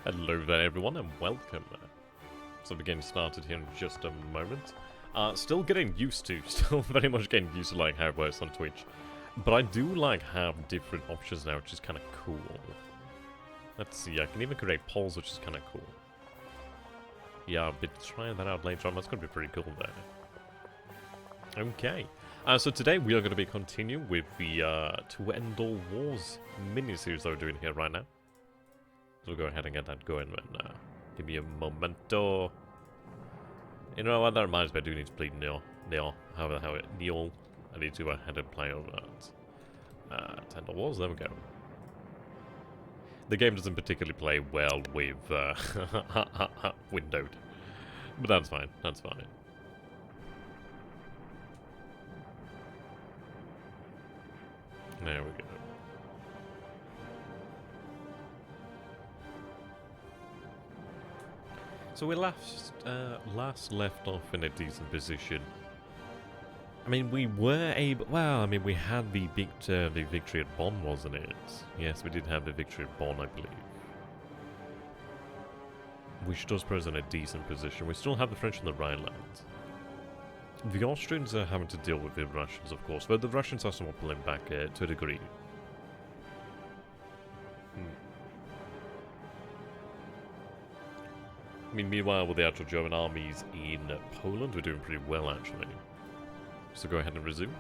Hello there everyone and welcome. So we're getting started here in just a moment. Still getting used to, still very much getting used to like how it works on Twitch. But I do like have different options now, which is kind of cool. Let's see, I can even create polls, which is kind of cool. Yeah, I'll be trying that out later on, that's going to be pretty cool there. Okay, so today we are going to be continuing with the To End All Wars mini-series that we're doing here right now. So we'll go ahead and get that going then. Give me a momento. You know what, that reminds me, I do need to play Neil. Neil. I need to go ahead and play over that. To End All Wars, there we go. The game doesn't particularly play well with windowed. But that's fine, that's fine. There we go. So we last left off in a decent position. I mean, we were able... Well, I mean, we had the victory at Bonn, wasn't it? Yes, we did have the victory at Bonn, I believe. Which does put us in a decent position. We still have the French in the Rhineland. The Austrians are having to deal with the Russians, of course, but the Russians are somewhat pulling back to a degree. I mean, meanwhile, with the actual German armies in Poland, we're doing pretty well, actually. So go ahead and resume.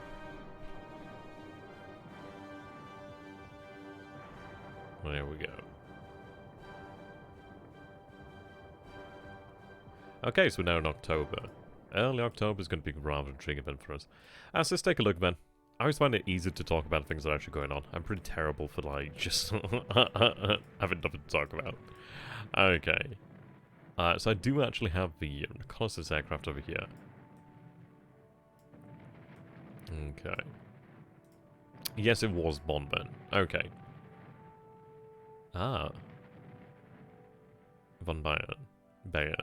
There we go. Okay, so we're now in October. Early October is going to be a rather intriguing event for us. So let's take a look, then. I always find it easier to talk about things that are actually going on. I'm pretty terrible for, like, just having nothing to talk about. Okay. So I do actually have the reconnaissance aircraft over here. Okay. Yes, it was Bonn then. Okay. Ah. Von Bayern. Bayern.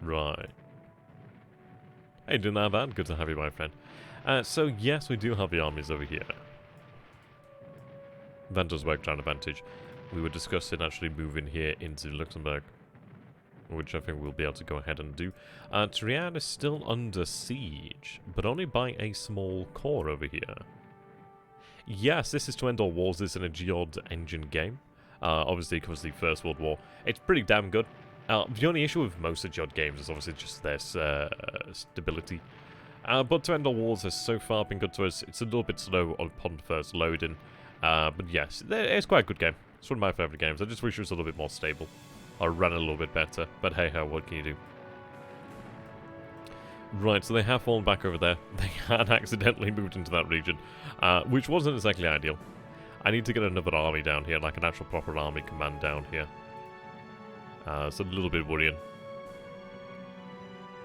Right. Hey, doing that bad? Good to have you, my friend. So yes, we do have the armies over here. That does work to our advantage. We were discussing actually moving here into Luxembourg, which I think we'll be able to go ahead and do. Triad is still under siege, but only by a small corps over here. Yes, this is To End All Wars. This is an Geod engine game. Obviously, it covers the First World War. It's pretty damn good. The only issue with most of Geod games is obviously just their stability. But To End All Wars has so far been good to us. It's a little bit slow upon first loading. But yes, it's quite a good game. It's one of my favourite games. I just wish it was a little bit more stable. Or ran a little bit better. But hey ho, what can you do? Right, so they have fallen back over there. They had accidentally moved into that region. Which wasn't exactly ideal. I need to get another army down here, like an actual proper army command down here. It's a little bit worrying.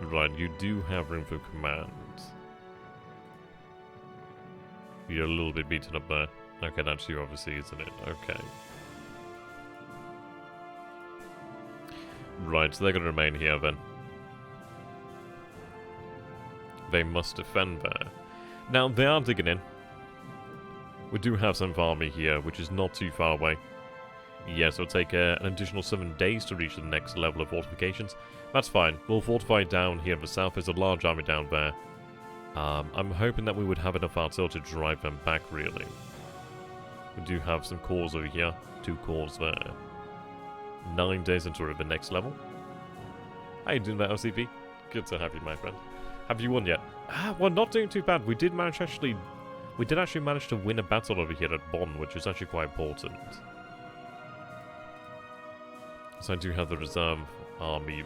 Right, you do have room for command. You're a little bit beaten up there. Okay, that's you obviously, isn't it? Okay. Right, so they're going to remain here then. They must defend there. Now, they are digging in. We do have some army here, which is not too far away. Yes, it'll take an additional 7 days to reach the next level of fortifications. That's fine. We'll fortify down here in the south. There's a large army down there. I'm hoping that we would have enough artillery to drive them back, really. We do have some cores over here. 2 cores there. 9 days until the next level. How you doing there, OCP? Good to have you, my friend. Have you won yet? Well, not doing too bad. We did actually manage to win a battle over here at Bonn, which is actually quite important. So I do have the reserve army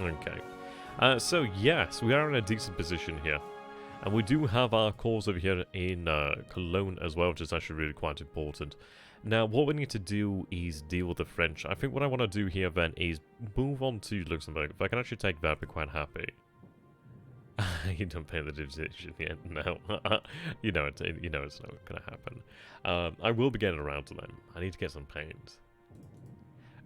there. Okay. So yes, we are in a decent position here. And we do have our cores over here in Cologne as well, which is actually really quite important. Now, what we need to do is deal with the French. I think what I want to do here then is move on to Luxembourg. If I can actually take that, I'd be quite happy. You don't pay the division yet? No. you know it's not going to happen. I will be getting around to them. I need to get some paint.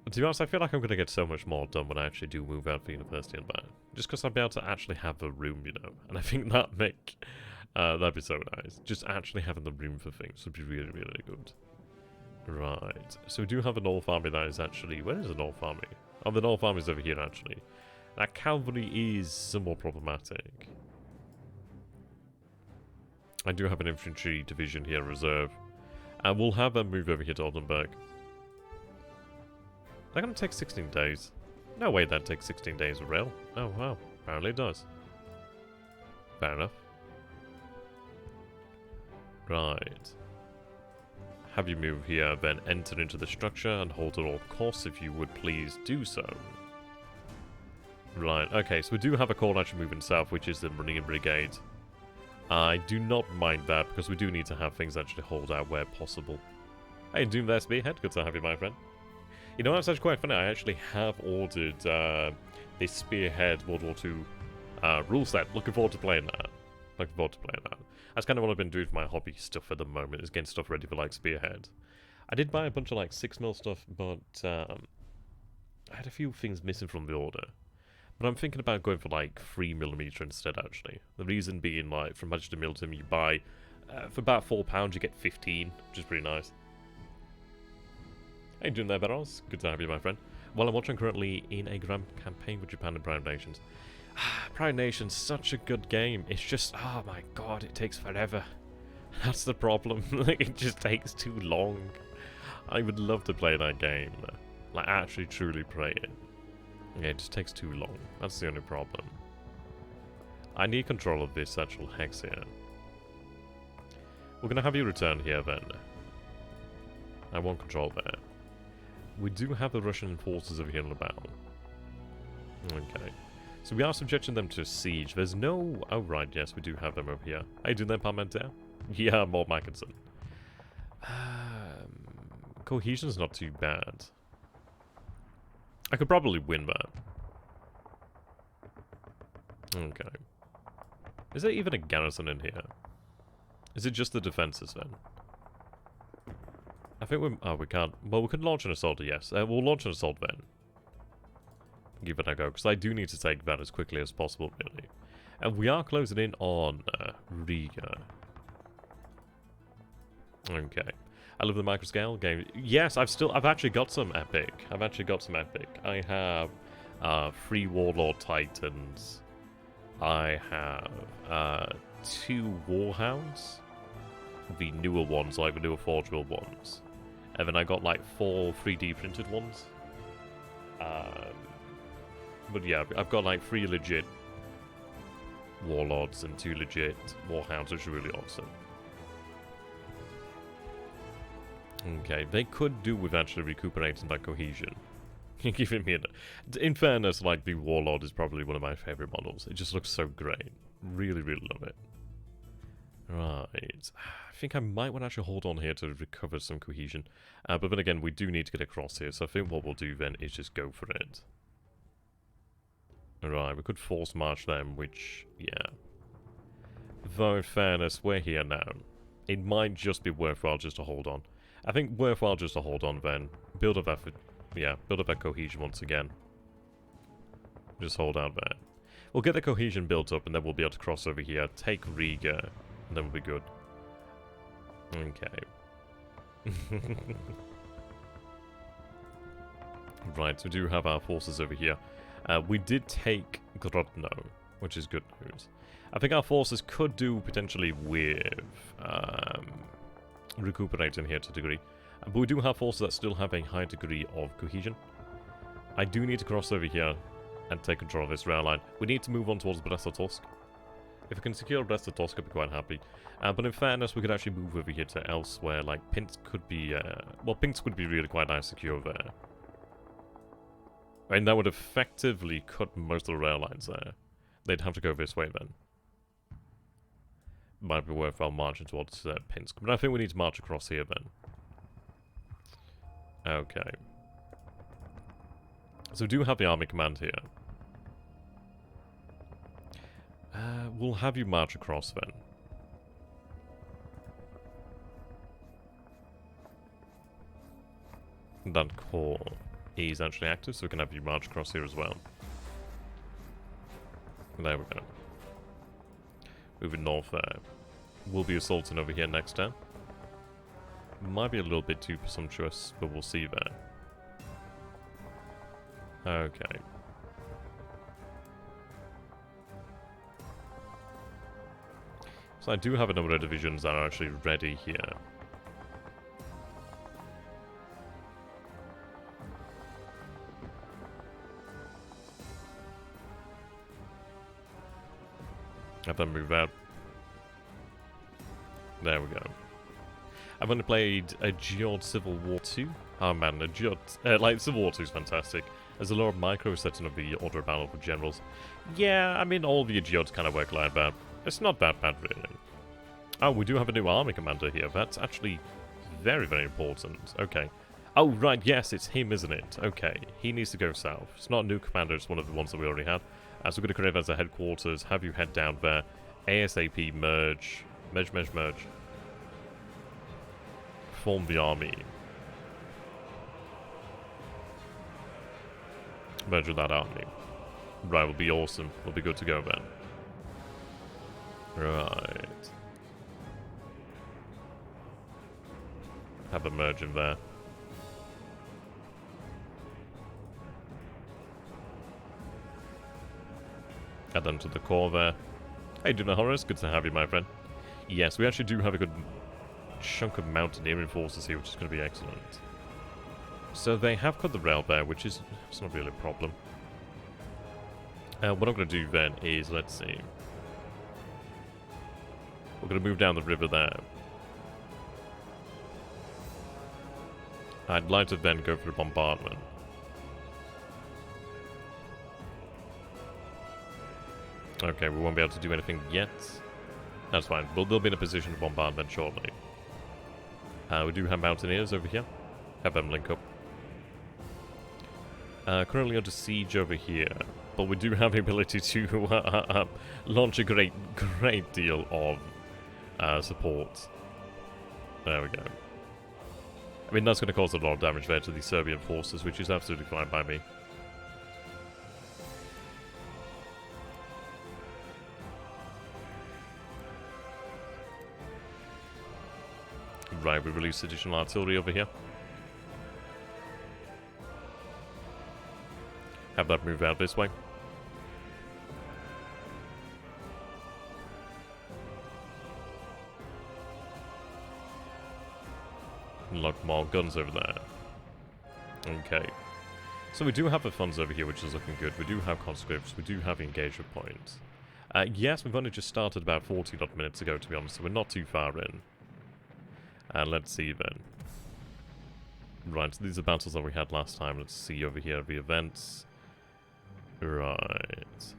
But to be honest, I feel like I'm going to get so much more done when I actually do move out for university and that. Just because I'll be able to actually have the room, you know. And I think that'd be so nice. Just actually having the room for things would be really, really good. Right, so we do have a North Army that is actually... Where is the North Army? Oh, the North Army is over here, actually. That cavalry is somewhat problematic. I do have an infantry division here, reserve. And we'll have them move over here to Oldenburg. They're going to take 16 days. No way that takes 16 days of rail. Oh, wow. Apparently it does. Fair enough. Right. Have you move here, then enter into the structure and hold at all costs if you would please do so. Right, okay, so we do have a call action moving south, which is the Marine Brigade. I do not mind that, because we do need to have things actually hold out where possible. Hey, Doom there, Spearhead. Good to have you, my friend. You know, that's actually quite funny. I actually have ordered this Spearhead World War II rule set. Looking forward to playing that. Looking forward to playing that. That's kind of what I've been doing for my hobby stuff at the moment, is getting stuff ready for, like, Spearhead. I did buy a bunch of, like, 6mm stuff, but I had a few things missing from the order. But I'm thinking about going for, like, 3mm instead, actually. The reason being, like, from Manchester Milton, you buy, for about £4, you get 15, which is pretty nice. How you doing there, Barros? Good to have you, my friend. Well, I'm watching currently in a grand campaign with Japan and Prime Nations. Prime Nations, such a good game. It's just, oh my god, it takes forever. That's the problem. It just takes too long. I would love to play that game. Like, actually, truly play it. Yeah, it just takes too long. That's the only problem. I need control of this actual hex here. We're going to have you return here then. I want control there. We do have the Russian forces over here in Lebao. Okay. So we are subjecting them to siege. There's no... Oh, right, yes, we do have them over here. How you doing there, Parmenter? Yeah, more Mackinson. Cohesion's not too bad. I could probably win that. Okay. Is there even a garrison in here? Is it just the defenses then? I think we... Oh, we can't... Well, we could launch an assault, yes. We'll launch an assault then. Give it a go, because I do need to take that as quickly as possible, really. And we are closing in on Riga. Okay. I love the microscale game. Yes, I've actually got some epic. I have 3 Warlord Titans. I have 2 Warhounds. The newer ones, like the newer Forge World ones. And then I got like 4 3D printed ones. But yeah, I've got like 3 legit Warlords and 2 legit Warhounds, which are really awesome. Okay, they could do with actually recuperating that cohesion. Giving me in fairness, like, the Warlord is probably one of my favourite models. It just looks so great. Really, really love it. Right. I think I might want to actually hold on here to recover some cohesion. But then again, we do need to get across here, so I think what we'll do then is just go for it. Right, we could force march them, which, yeah. Though, in fairness, we're here now. It might just be worthwhile just to hold on. I think worthwhile just to hold on then. Build up effort. Yeah, build up that cohesion once again. Just hold out there. We'll get the cohesion built up and then we'll be able to cross over here, take Riga, and then we'll be good. Okay. Right, so we do have our forces over here. We did take Grodno, which is good news. I think our forces could do potentially with recuperating here to a degree. But we do have forces that still have a high degree of cohesion. I do need to cross over here and take control of this rail line. We need to move on towards Brest-Litovsk. If we can secure Brest-Litovsk, I'd be quite happy. But in fairness, we could actually move over here to elsewhere. Like, Pinsk could be... well, Pinsk would be really quite nice secure there. And that would effectively cut most of the rail lines there. They'd have to go this way then. Might be worthwhile marching towards Pinsk. But I think we need to march across here then. Okay. So we do have the army command here. We'll have you march across then. That core is actually active, so we can have you march across here as well. There we go. Moving north there. We'll be assaulting over here next turn. Might be a little bit too presumptuous, but we'll see there. Okay. So I do have a number of divisions that are actually ready here. Have them move out. There we go. I've only played a Geode Civil War 2. Oh man, a Geode... like, Civil War 2 is fantastic. There's a lot of micro setting of the order of battle for generals. Yeah, I mean, all of your Geodes kind of work like that. It's not that bad, really. Oh, we do have a new army commander here. That's actually very, very important. Okay. Oh, right, yes, it's him, isn't it? Okay, he needs to go south. It's not a new commander, it's one of the ones that we already had. So we're going to create that as a headquarters, have you head down there. ASAP, merge. Merge. Form the army. Merge with that army. Right, will be awesome. We'll be good to go then. Right. Have a merge in there. Add them to the core there. Hey, Duna Horace, good to have you, my friend. Yes, we actually do have a good chunk of mountaineering forces here, which is going to be excellent. So they have cut the rail there, which is it's not really a problem. What I'm going to do then is, let's see. We're going to move down the river there. I'd like to then go for a bombardment. Okay, we won't be able to do anything yet. That's fine. They'll be in a position to bombard them shortly. We do have mountaineers over here. Have them link up. Currently under siege over here. But we do have the ability to launch a great deal of support. There we go. I mean, that's going to cause a lot of damage there to the Serbian forces, which is absolutely fine by me. Right, we release additional artillery over here. Have that move out this way. A lot more guns over there. Okay. So we do have the funds over here, which is looking good. We do have conscripts. We do have engagement points. Yes, we've only just started about 40 odd minutes ago, to be honest, so we're not too far in. Let's see then. Right, so these are battles that we had last time. Let's see over here the events. Right.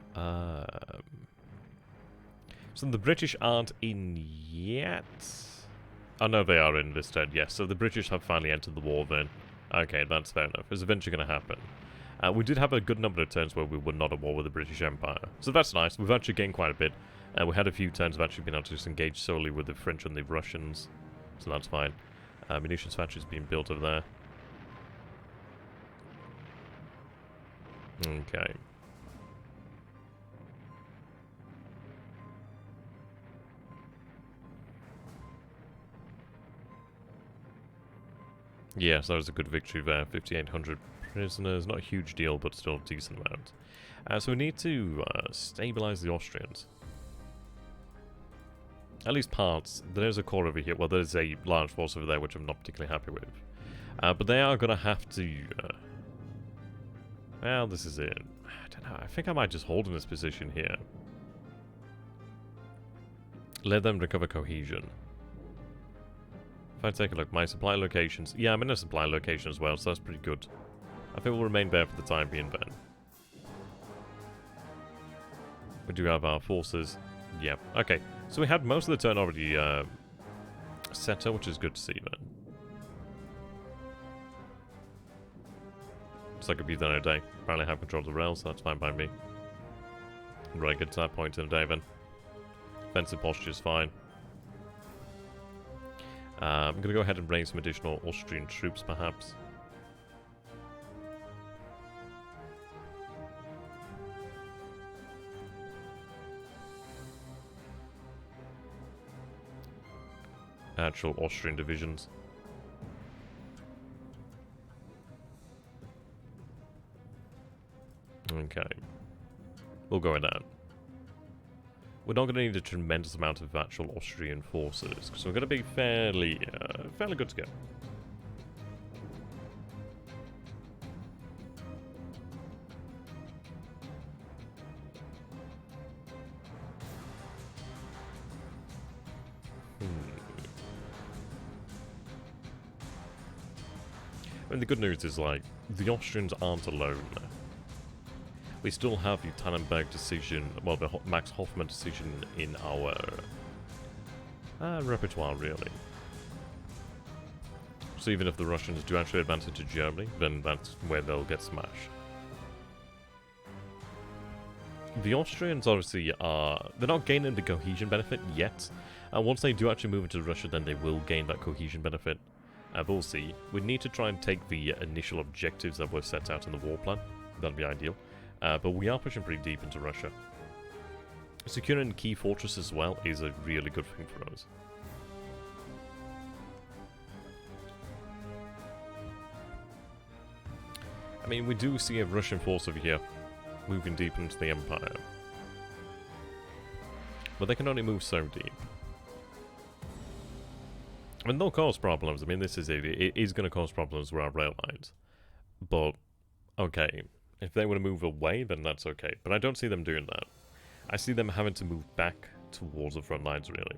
So the British aren't in yet. Oh no, they are in this turn, yes. So the British have finally entered the war then. Okay, that's fair enough. It's eventually going to happen. We did have a good number of turns where we were not at war with the British Empire. So that's nice. We've actually gained quite a bit. We had a few turns of actually being able to just engage solely with the French and the Russians. So that's fine. Munitions factories being built over there. Okay. Yes, that was a good victory there. 5,800 prisoners. Not a huge deal, but still a decent amount. So we need to stabilize the Austrians. At least parts. There's a core over here. Well, there's a large force over there, which I'm not particularly happy with. But they are going to have to... well, this is it. I don't know. I think I might just hold in this position here. Let them recover cohesion. If I take a look, my supply locations... yeah, I'm in a supply location as well, so that's pretty good. I think we'll remain there for the time being then. We do have our forces. Yeah, okay. So we had most of the turn already set up, which is good to see then. Looks like it'll be done in a day. Apparently I have control of the rails, so that's fine by me. Right, get to that point in a day then. Defensive posture is fine. I'm going to go ahead and bring some additional Austrian troops, perhaps. Actual Austrian divisions. Okay. We'll go with that. We're not going to need a tremendous amount of actual Austrian forces, because we're going to be fairly good to go. I mean, the good news is, like, the Austrians aren't alone. We still have the Tannenberg decision, well, the Max Hoffman decision in our repertoire, really. So even if the Russians do actually advance into Germany, then that's where they'll get smashed. The Austrians, obviously, they're not gaining the cohesion benefit yet. Once they do actually move into Russia, then they will gain that cohesion benefit. But we'll see. We need to try and take the initial objectives that were set out in the war plan. That'd be ideal. But we are pushing pretty deep into Russia. Securing key fortresses as well is a really good thing for us. I mean, we do see a Russian force over here moving deep into the Empire. But they can only move so deep. I mean, they'll cause problems. I mean, this is it. It is going to cause problems with our rail lines. But, okay. If they want to move away, then that's okay. But I don't see them doing that. I see them having to move back towards the front lines, really.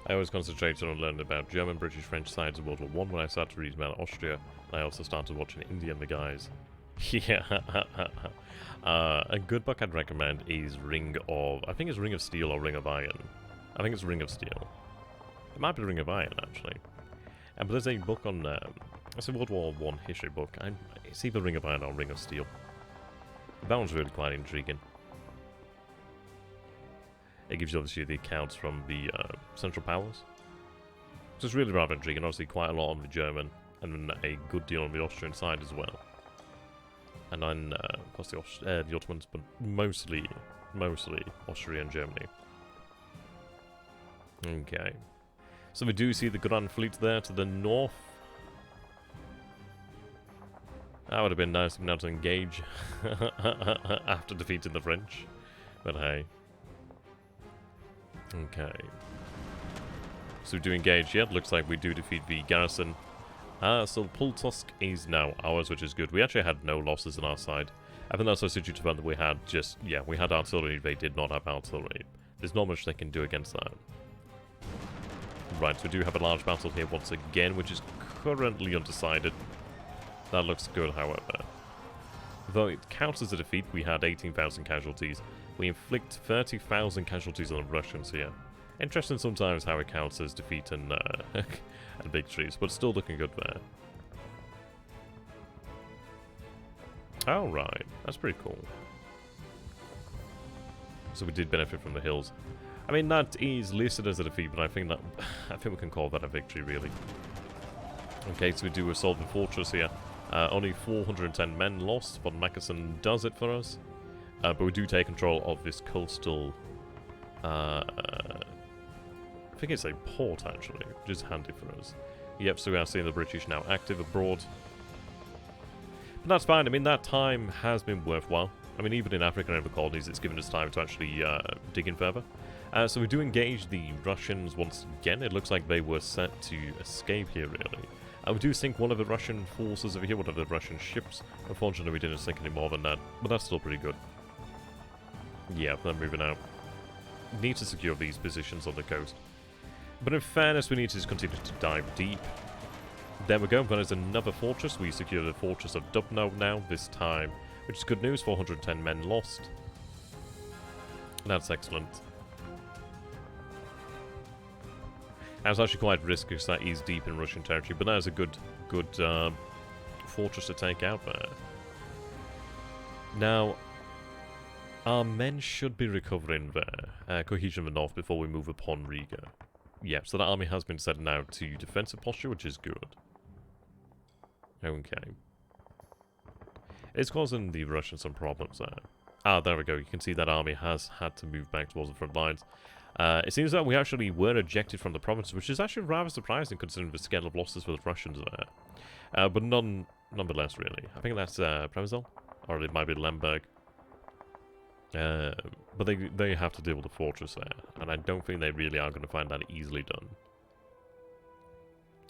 I always concentrated on learning about German, British, French sides of World War I when I started reading about Austria. I also started watching India and the guys. Yeah. A good book I'd recommend is Ring of... I think it's Ring of Steel or Ring of Iron. I think it's Ring of Steel. It might be Ring of Iron, actually. But there's a book on... it's a World War I history book. It's either Ring of Iron or Ring of Steel. That one's really quite intriguing. It gives you obviously the accounts from the Central Powers. So it's really rather intriguing. Obviously quite a lot on the German and a good deal on the Austrian side as well. And then, of course, the Ottomans, but mostly Austria and Germany. Okay. So we do see the Grand Fleet there to the north. That would have been nice now to engage after defeating the French. But hey. Okay. So we do engage yet. Looks like we do defeat the garrison. So Pultusk is now ours, which is good. We actually had no losses on our side. I think that's also due to the fact that we had just... Yeah, we had artillery. They did not have artillery. There's not much they can do against that. Right, so we do have a large battle here once again, which is currently undecided. That looks good, however. Though it counts as a defeat, we had 18,000 casualties. We inflict 30,000 casualties on the Russians here. Interesting sometimes how it counts as defeat and victories, but still looking good there. Alright, that's pretty cool. So we did benefit from the hills. I mean, that is listed as a defeat, but I think we can call that a victory, really. Okay, so we do assault the fortress here. Only 410 men lost, but Mackensen does it for us. But we do take control of this coastal... I think it's a port, actually, which is handy for us. Yep, so we are seeing the British now active abroad. But that's fine. I mean, that time has been worthwhile. I mean, even in Africa and other colonies, it's given us time to actually dig in further. So we do engage the Russians once again. It looks like they were set to escape here, really. We do sink one of the Russian forces over here, one of the Russian ships. Unfortunately, we didn't sink any more than that, but that's still pretty good. Yeah, they're moving out. Need to secure these positions on the coast. But in fairness, we need to just continue to dive deep. There we go, there's another fortress. We secured the fortress of Dubno now, this time, which is good news, 410 men lost. That's excellent. That was actually quite risky because that is deep in Russian territory, but that is a good fortress to take out there. Now, our men should be recovering their cohesion of the north before we move upon Riga. Yeah, so the army has been set now to defensive posture, which is good. Okay. It's causing the Russians some problems there. Ah, there we go. You can see that army has had to move back towards the front lines. It seems that we actually were ejected from the province, which is actually rather surprising considering the scale of losses for the Russians there. But nonetheless, really. I think that's Przemysl, or it might be Lemberg. But they have to deal with the fortress there, and I don't think they really are going to find that easily done.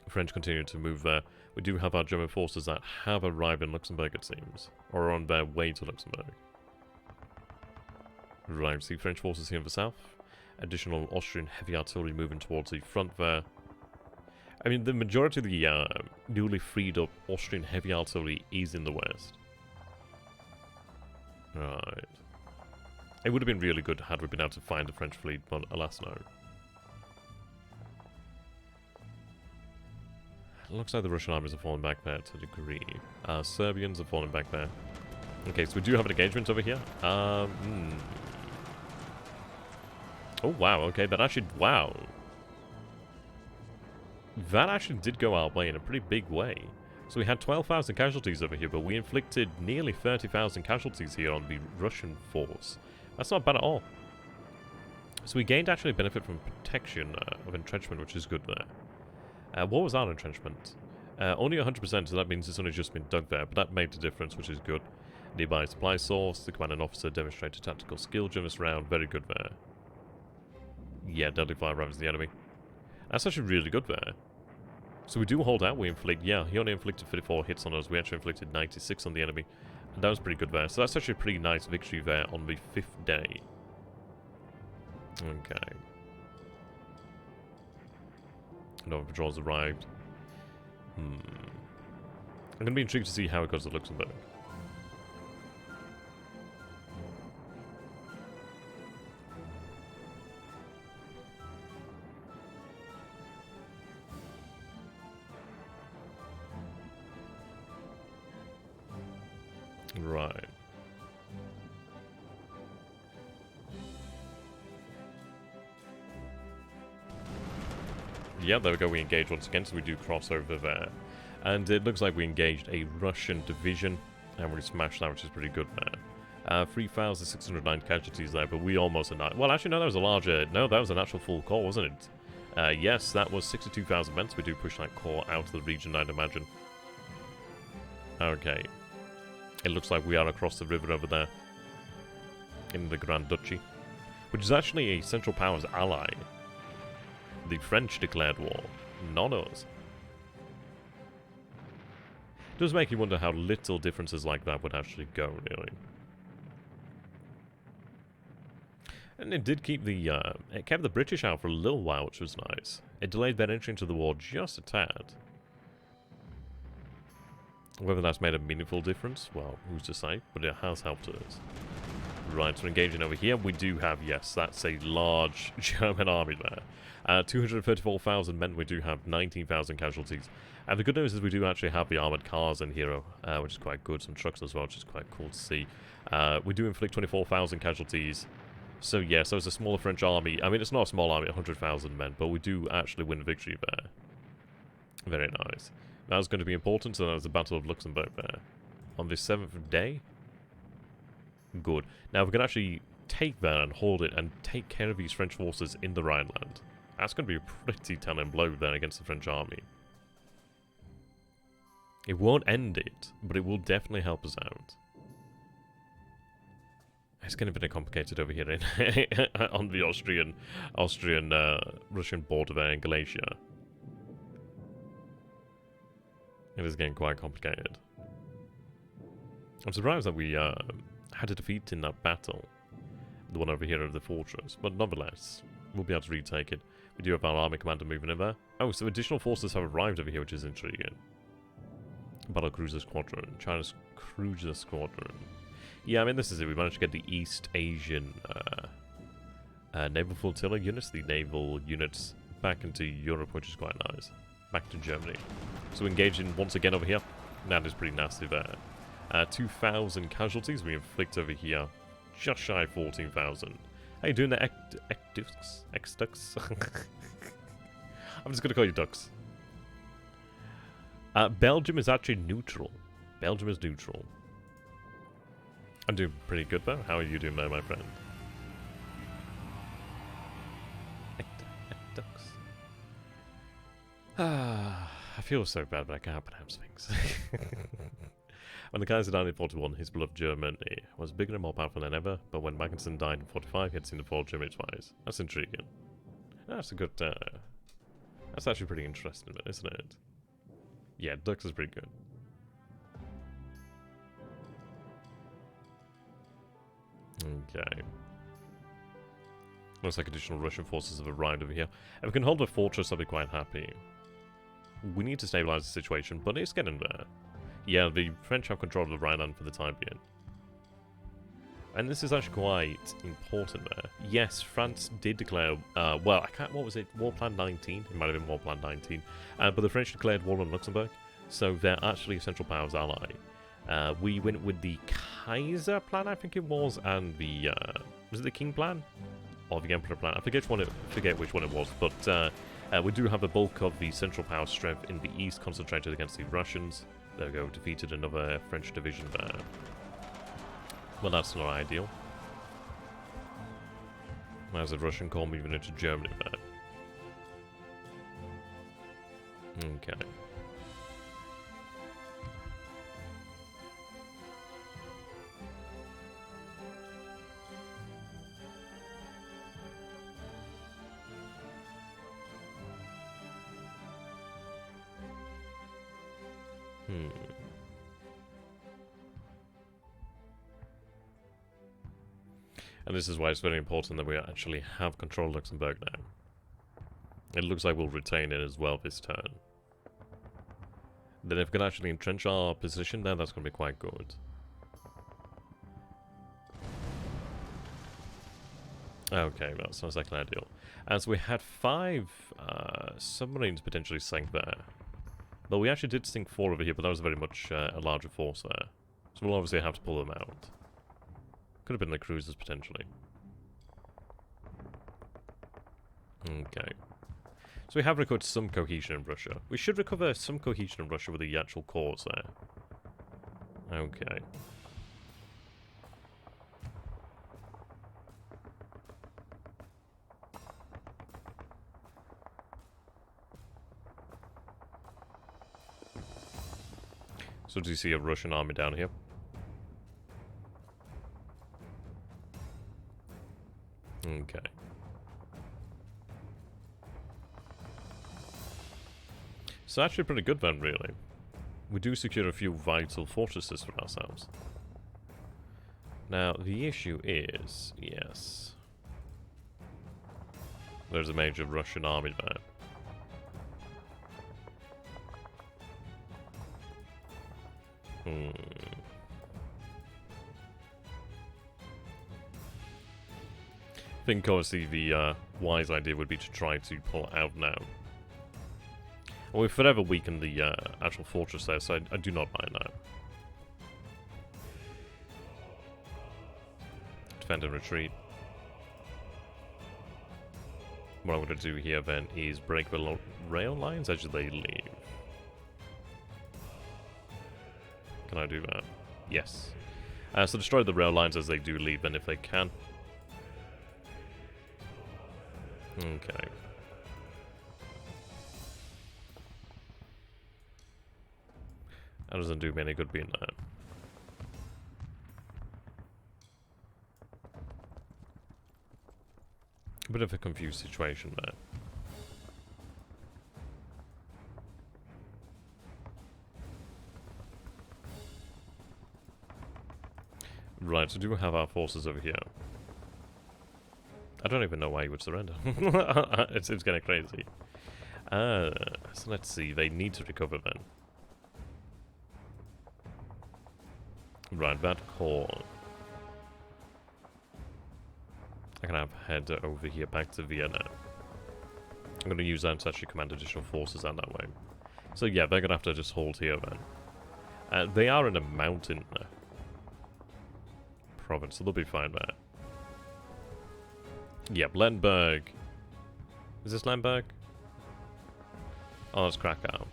French continue to move there. We do have our German forces that have arrived in Luxembourg, it seems, or are on their way to Luxembourg. Right, see French forces here in the south. Additional Austrian heavy artillery moving towards the front there. I mean, the majority of the newly freed up Austrian heavy artillery is in the west. Right. It would have been really good had we been able to find the French fleet, but alas no. It looks like the Russian armies are falling back there to a degree. Serbians are falling back there. Okay, so we do have an engagement over here. Oh, wow, okay, that actually, wow. That actually did go our way in a pretty big way. So we had 12,000 casualties over here, but we inflicted nearly 30,000 casualties here on the Russian force. That's not bad at all. So we gained actually benefit from protection of entrenchment, which is good there. What was our entrenchment? Only 100%, so that means it's only just been dug there, but that made the difference, which is good. Nearby supply source, the commanding officer demonstrated tactical skill during this round, very good there. Yeah, deadly fire ravens the enemy. That's actually really good there. So we do hold out, we inflict, yeah, he only inflicted 54 hits on us, we actually inflicted 96 on the enemy. And that was pretty good there, so that's actually a pretty nice victory there on the 5th day. Okay. Another patrol's arrived. I'm going to be intrigued to see how it goes at Luxembourg. Right. Yeah, there we go, we engage once again, so we do cross over there. And it looks like we engaged a Russian division, and we smashed that, which is pretty good there. 3,609 casualties there, but we almost annihilated. Well, actually, no, that was a larger... No, that was an actual full core, wasn't it? Yes, that was 62,000 men, so we do push that core out of the region, I'd imagine. Okay. It looks like we are across the river over there. In the Grand Duchy. Which is actually a Central Powers ally. The French declared war, not us. It does make you wonder how little differences like that would actually go, really. And it did keep the, it kept the British out for a little while, which was nice. It delayed their entry into the war just a tad. Whether that's made a meaningful difference, well, who's to say, but it has helped us. Right, so engaging over here, we do have, yes, that's a large German army there. 234,000 men, we do have 19,000 casualties. And the good news is we do actually have the armoured cars in here, which is quite good, some trucks as well, which is quite cool to see. We do inflict 24,000 casualties. So yeah, so it's a smaller French army. I mean, it's not a small army, 100,000 men, but we do actually win victory there. Very nice. That was going to be important, so that was the Battle of Luxembourg there. On the 7th day? Good. Now we can actually take that and hold it and take care of these French forces in the Rhineland. That's going to be a pretty telling blow then against the French army. It won't end it, but it will definitely help us out. It's getting a bit complicated over here on the Austrian-Russian border there in Galicia. It is getting quite complicated. I'm surprised that we had a defeat in that battle. The one over here of the fortress. But nonetheless, we'll be able to retake it. We do have our army commander moving in there. Oh, so additional forces have arrived over here, which is intriguing. Battle Cruiser Squadron. China's Cruiser Squadron. Yeah, I mean, this is it. We managed to get the East Asian naval flotilla units, the naval units, back into Europe, which is quite nice. Back to Germany. So engaging once again over here. That is pretty nasty there. 2,000 casualties we inflict over here. Just shy of 14,000. How you doing there, X-Ducks? I'm just gonna call you Ducks. Belgium is actually neutral. Belgium is neutral. I'm doing pretty good though. How are you doing there, my friend? Ducks. I feel so bad, but I can't pronounce things. When the Kaiser died in 41, his beloved Germany was bigger and more powerful than ever, but when Mackinson died in 45, he had seen the fall of Germany twice. That's intriguing. That's a good, that's actually pretty interesting, isn't it? Yeah, Ducks is pretty good. Okay. Looks like additional Russian forces have arrived over here. If we can hold the fortress, I'll be quite happy. We need to stabilize the situation, but it's getting there. Yeah, the French have control of the Rhineland for the time being. And this is actually quite important there. Yes, France did declare, well, what was it? War Plan 19? It might have been War Plan 19. But the French declared war on Luxembourg, so they're actually a Central Powers ally. We went with the Kaiser Plan, I think it was, and the, was it the King Plan? Or the Emperor Plan? I forget which one it was, but we do have the bulk of the Central Powers strength in the east concentrated against the Russians. There we go, defeated another French division there. Well, that's not ideal. There's a Russian corps moving into Germany there. Okay. And this is why it's very important that we actually have control of Luxembourg now. It looks like we'll retain it as well this turn. Then if we can actually entrench our position there, that's going to be quite good. Okay, well, that's not exactly ideal. As we had 5 submarines potentially sank there. Though we actually did sink 4 over here, but that was very much a larger force there. So we'll obviously have to pull them out. Could have been the cruisers, potentially. Okay. So we have recovered some cohesion in Russia. We should recover some cohesion in Russia with the actual cores there. Okay. So do you see a Russian army down here? Okay. So actually pretty good then, really. We do secure a few vital fortresses for ourselves. Now, the issue is, yes, there's a major Russian army there. I think obviously the wise idea would be to try to pull out now. And we've forever weakened the actual fortress there, so I do not mind that. Defend and retreat. What I'm going to do here then is break the rail lines as they leave. Can I do that? Yes. So destroy the rail lines as they do leave, and if they can. Okay. That doesn't do me any good being there. A bit of a confused situation there. Right, so do we have our forces over here? I don't even know why you would surrender. It's getting crazy. So let's see, they need to recover then. Right, that corps. I can have head over here back to Vienna. I'm going to use that to actually command additional forces out that way. So yeah, they're going to have to just hold here then. They are in a mountain province, so they'll be fine there. Yep, Lemberg. Is this Lemberg? Oh, that's Krakow.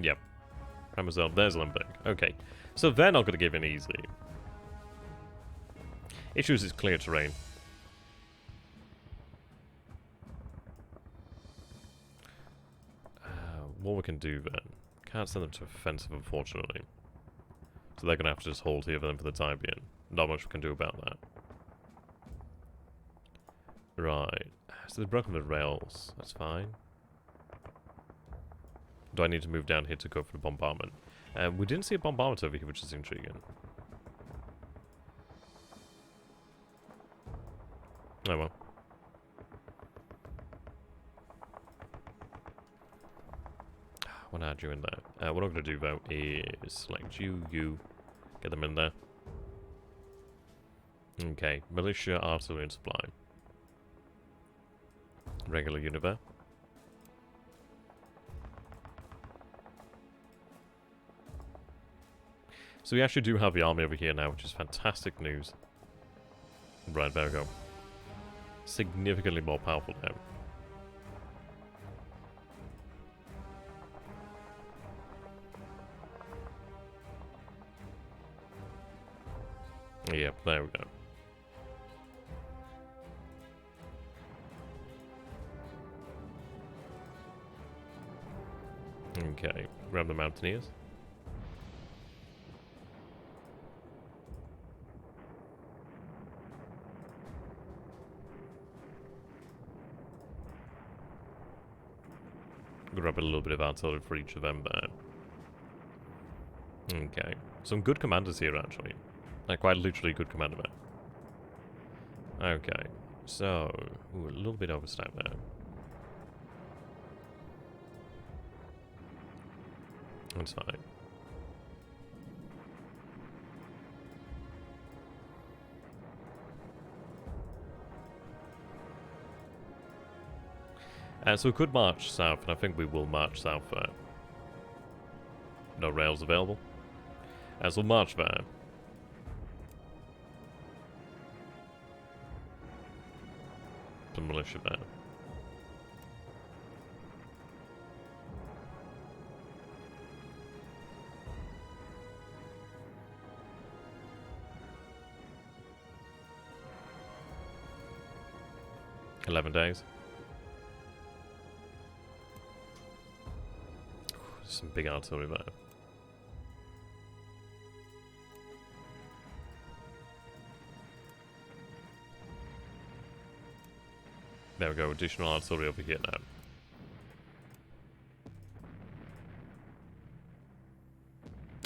Yep. Amazon, there's Lemberg. Okay. So they're not going to give in easily. Issues is clear terrain. What we can do then? Can't send them to offensive, unfortunately. So they're going to have to just hold here for them for the time being. Not much we can do about that. Right. So they've broken the rails. That's fine. Do I need to move down here to go for the bombardment? We didn't see a bombardment over here, which is intriguing. Oh well. We'll add you in there. What I'm going to do though is select you, get them in there. Okay, militia, artillery and supply. Regular unit there. So we actually do have the army over here now, which is fantastic news. Right, there we go. Significantly more powerful now. Yep, there we go. Okay, grab the mountaineers. Grab a little bit of artillery for each of them there. Okay, some good commanders here actually. Like quite literally good commander there. Okay, so ooh, a little bit overstacked there. That's fine. So we could march south, and I think we will march south there. No rails available. So we'll march there. Some militia there. $11 days. Some big artillery there. There we go, additional artillery over here now.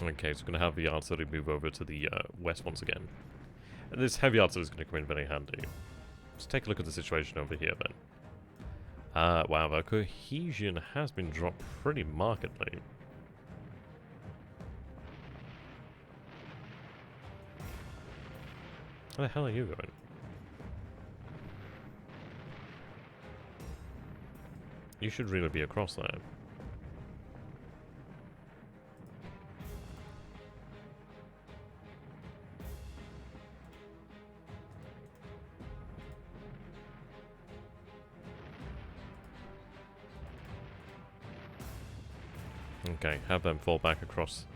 Okay, so we're going to have the artillery move over to the west once again. And this heavy artillery is going to come in very handy. Let's take a look at the situation over here then. Wow, our cohesion has been dropped pretty markedly. Where the hell are you going? You should really be across there. Okay, have them fall back across.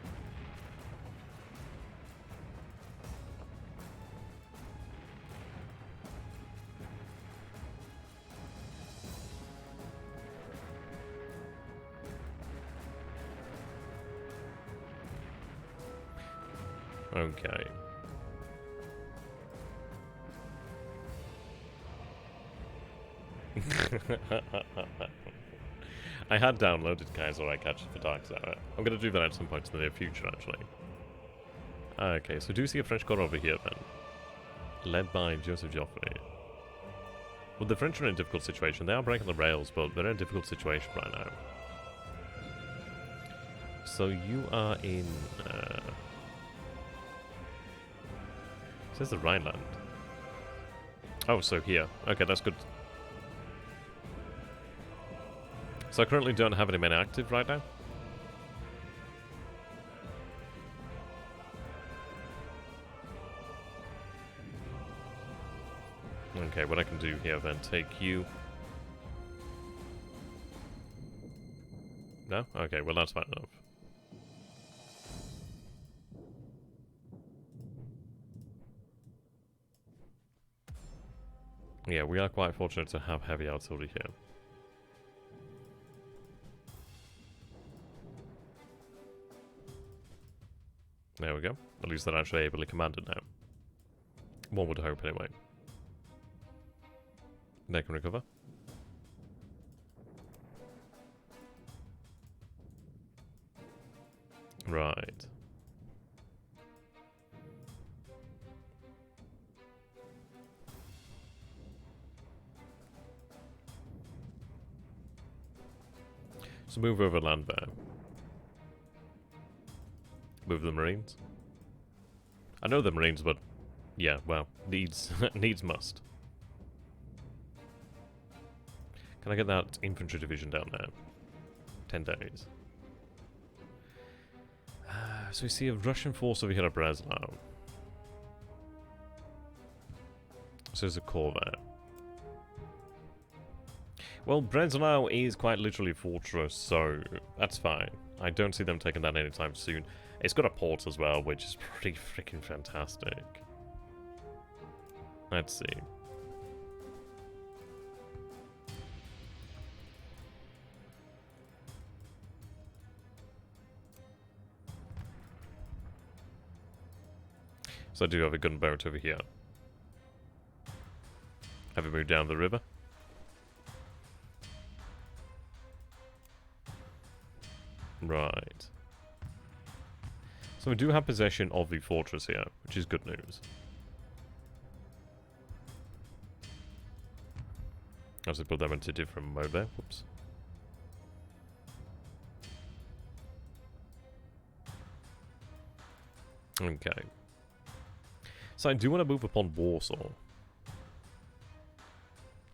Okay. I had downloaded guys or iCatcher for Dark Tower. I'm going to do that at some point in the near future, actually. Okay, so do you see a French corps over here, then? Led by Joseph Joffrey. Well, the French are in a difficult situation. They are breaking the rails, but they're in a difficult situation right now. So you are in... it says the Rhineland. Oh, so here. Okay, that's good. So I currently don't have any men active right now. Okay, what I can do here then, take you... No? Okay, well that's fine enough. Yeah, we are quite fortunate to have heavy artillery here. There we go. At least they're actually ably commanded now. One would hope, anyway. They can recover. Right. So move over land there. Move the Marines. I know the Marines, but yeah, well, needs needs must. Can I get that infantry division down there? 10 days. So we see a Russian force over here at Breslau. So there's a core there. Well, Breslau is quite literally a fortress, so that's fine. I don't see them taking that anytime soon. It's got a port as well, which is pretty freaking fantastic. Let's see. So I do have a gunboat over here. Have it moved down the river. Right. So we do have possession of the fortress here, which is good news. I have to put them into different mode there. Whoops. Okay. So I do want to move upon Warsaw.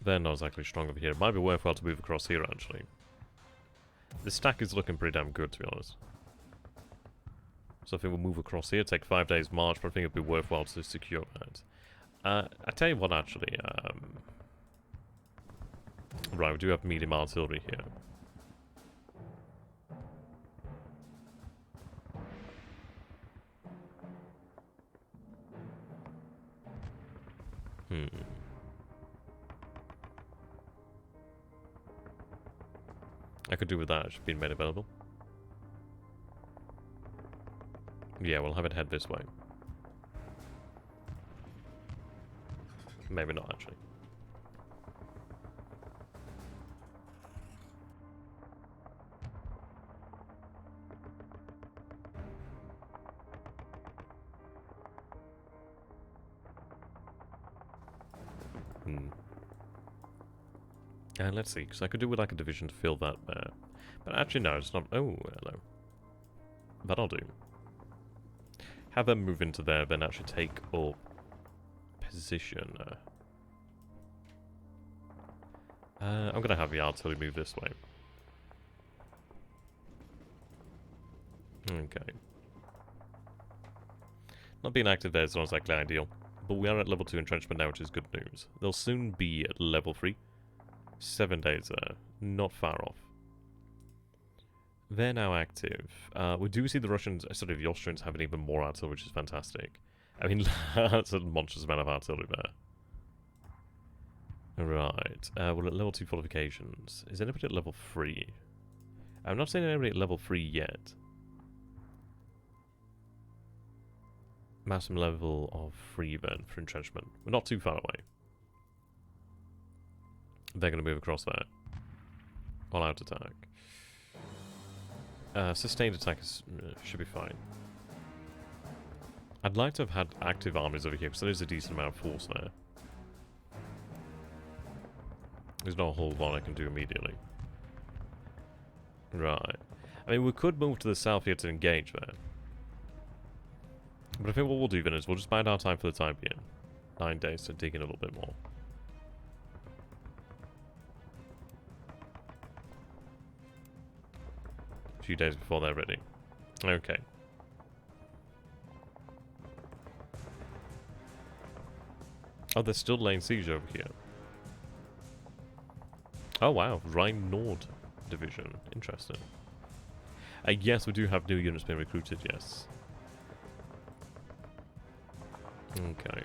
They're not exactly strong over here. It might be worthwhile to move across here, actually. The stack is looking pretty damn good, to be honest. So I think we'll move across here, take 5 days march, but I think it'd be worthwhile to secure that. I tell you what, actually. Right, we do have medium artillery here. I could do with that, it should be made available. Yeah, we'll have it head this way. Maybe not, actually. And let's see, because I could do with like a division to fill that there. But actually no, it's not... Oh, hello. That'll do. Have them move into there, then actually take up position. I'm going to have the artillery move this way. Okay. Not being active there is not exactly ideal. But we are at level 2 entrenchment now, which is good news. They'll soon be at level 3. 7 days there. Not far off. They're now active. We do see the Russians, sorry, the Austrians having even more artillery, which is fantastic. I mean, that's a monstrous amount of artillery there. Right. We're at level 2 fortifications. Is anybody at level 3? I'm not seeing anybody at level 3 yet. Maximum level of 3 then for entrenchment. We're not too far away. They're going to move across there. All-out attack. Sustained attack is, should be fine. I'd like to have had active armies over here, because there is a decent amount of force there. There's not a whole lot I can do immediately. Right. I mean, we could move to the south here to engage there. But I think what we'll do then is we'll just bide our time for the time being. 9 days to dig in a little bit more. A few days before they're ready. Okay. Oh, they're still laying siege over here. Oh wow, Rhine Nord Division. Interesting. Yes, we do have new units being recruited, yes. Okay.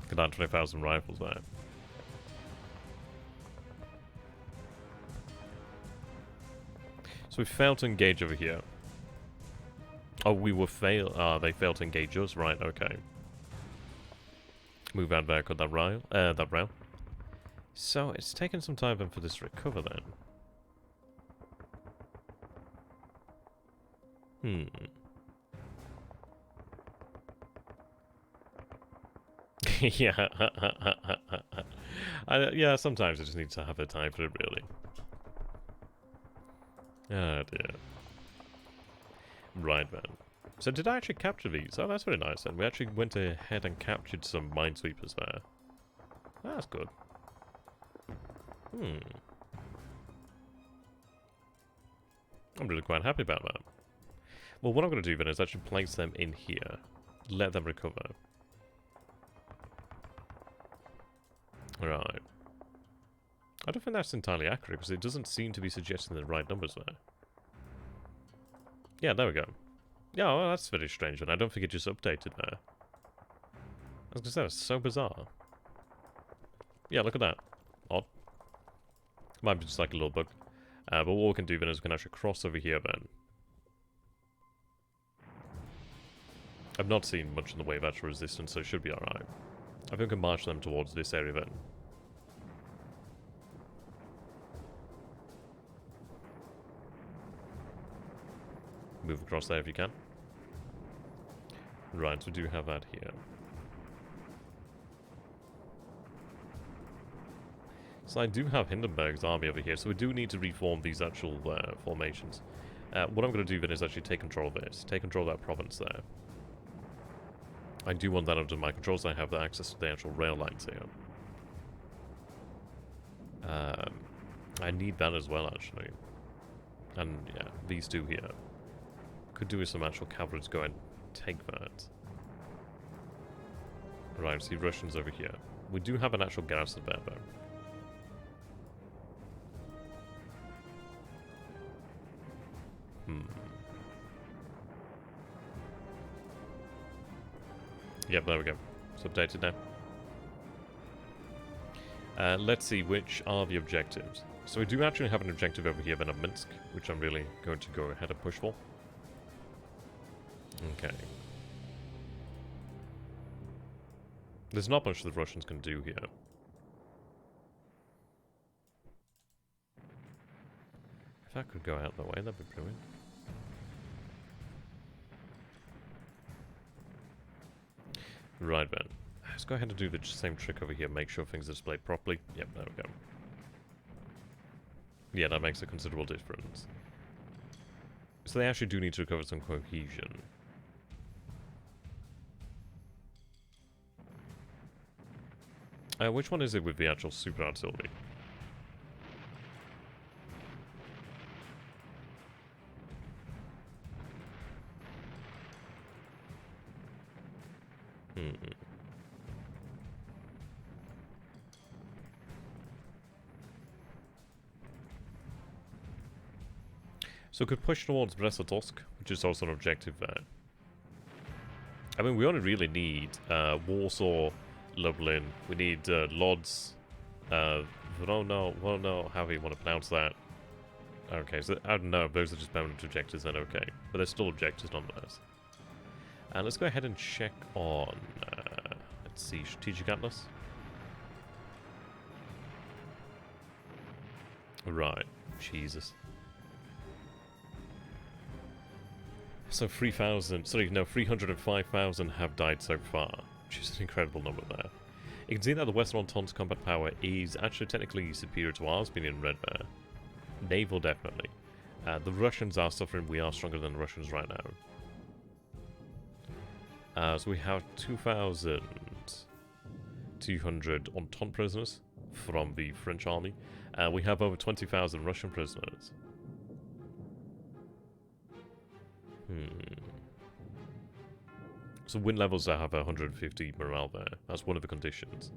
Could add 20,000 rifles there. So we failed to engage over here. Oh, we were they failed to engage us, right? Okay. Move out there, cut that rail. So it's taken some time for this to recover then. Yeah. Yeah, sometimes I just need to have a time for it, really. Oh dear. Right then. So did I actually capture these? Oh, that's very nice then. We actually went ahead and captured some minesweepers there. That's good. I'm really quite happy about that. Well, what I'm going to do then is actually place them in here. Let them recover. Right. I don't think that's entirely accurate because it doesn't seem to be suggesting the right numbers there. Yeah, there we go. Yeah, well, that's very strange, and I don't think it just updated there. I was going to say, that's so bizarre. Yeah, look at that. Odd. Might be just like a little bug. But what we can do then is we can actually cross over here then. I've not seen much in the way of actual resistance, so it should be alright. I think we can march them towards this area then. Move across there if you can. Right, so we do have that here. So I do have Hindenburg's army over here, so we do need to reform these actual formations. What I'm going to do then is actually take control of this. Take control of that province there. I do want that under my control, so I have the access to the actual rail lines here. I need that as well, actually. And, yeah, these two here. Could do with some actual cavalry to go and take that. Right, see Russians over here. We do have an actual garrison there, though. Yep, there we go. It's updated now. Let's see, which are the objectives. So we do actually have an objective over here then of Minsk, which I'm really going to go ahead and push for. Okay. There's not much the Russians can do here. If I could go out that way, that'd be brilliant. Right then. Let's go ahead and do the same trick over here, make sure things are displayed properly. Yep, there we go. Yeah, that makes a considerable difference. So they actually do need to recover some cohesion. Which one is it with the actual super artillery? So we could push towards Brest-Litovsk, which is also an objective there. I mean, we only really need Warsaw, Lublin. We need Lodz, Wrono, however you want to pronounce that. Okay, so I don't know, those are just permanent objectives then, okay. But they're still objectives nonetheless. And let's go ahead and check on, let's see, Strategic Atlas. Right, Jesus. So 305,000 have died so far, which is an incredible number there. You can see that the Western Entente's combat power is actually technically superior to ours, being in red there. Naval, definitely. The Russians are suffering, we are stronger than the Russians right now. So we have 2,200 Entente prisoners from the French army. We have over 20,000 Russian prisoners. So win levels that have 150 morale there. That's one of the conditions.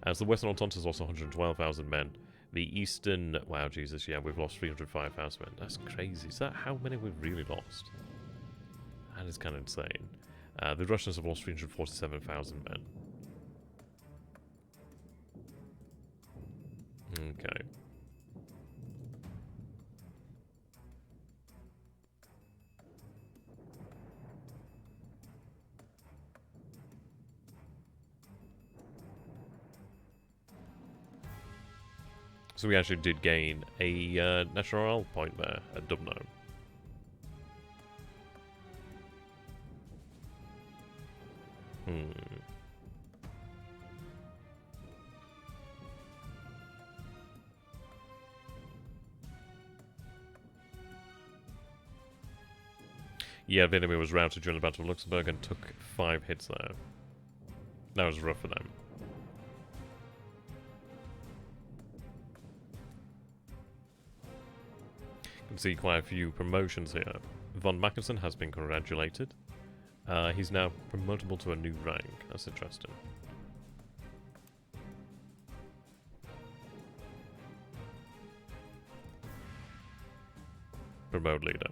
As the Western Entente is also 112,000 men. The Eastern... Wow, Jesus, yeah, we've lost 305,000 men. That's crazy. Is that how many we've really lost? That is kind of insane. The Russians have lost 347,000 men. Okay. So we actually did gain a national point there at Dubno. Yeah, the enemy was routed during the Battle of Luxembourg and took 5 hits there. That was rough for them. You can see quite a few promotions here. Von Mackensen has been congratulated. He's now promotable to a new rank. That's interesting. Promote leader.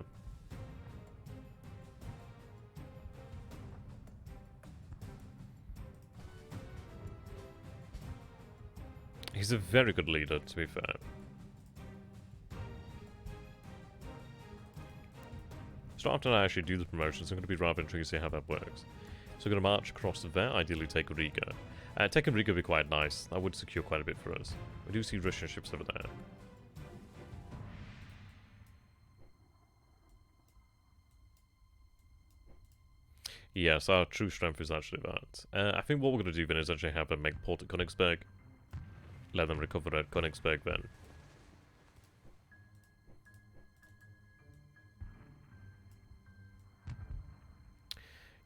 He's a very good leader, to be fair. So after I actually do the promotions, I'm going to be rather intrigued to see how that works. So we're going to march across there, ideally take Riga. Taking Riga would be quite nice. That would secure quite a bit for us. We do see Russian ships over there. Yes, our true strength is actually that. I think what we're going to do then is actually have them make port at Königsberg. Let them recover at Königsberg then.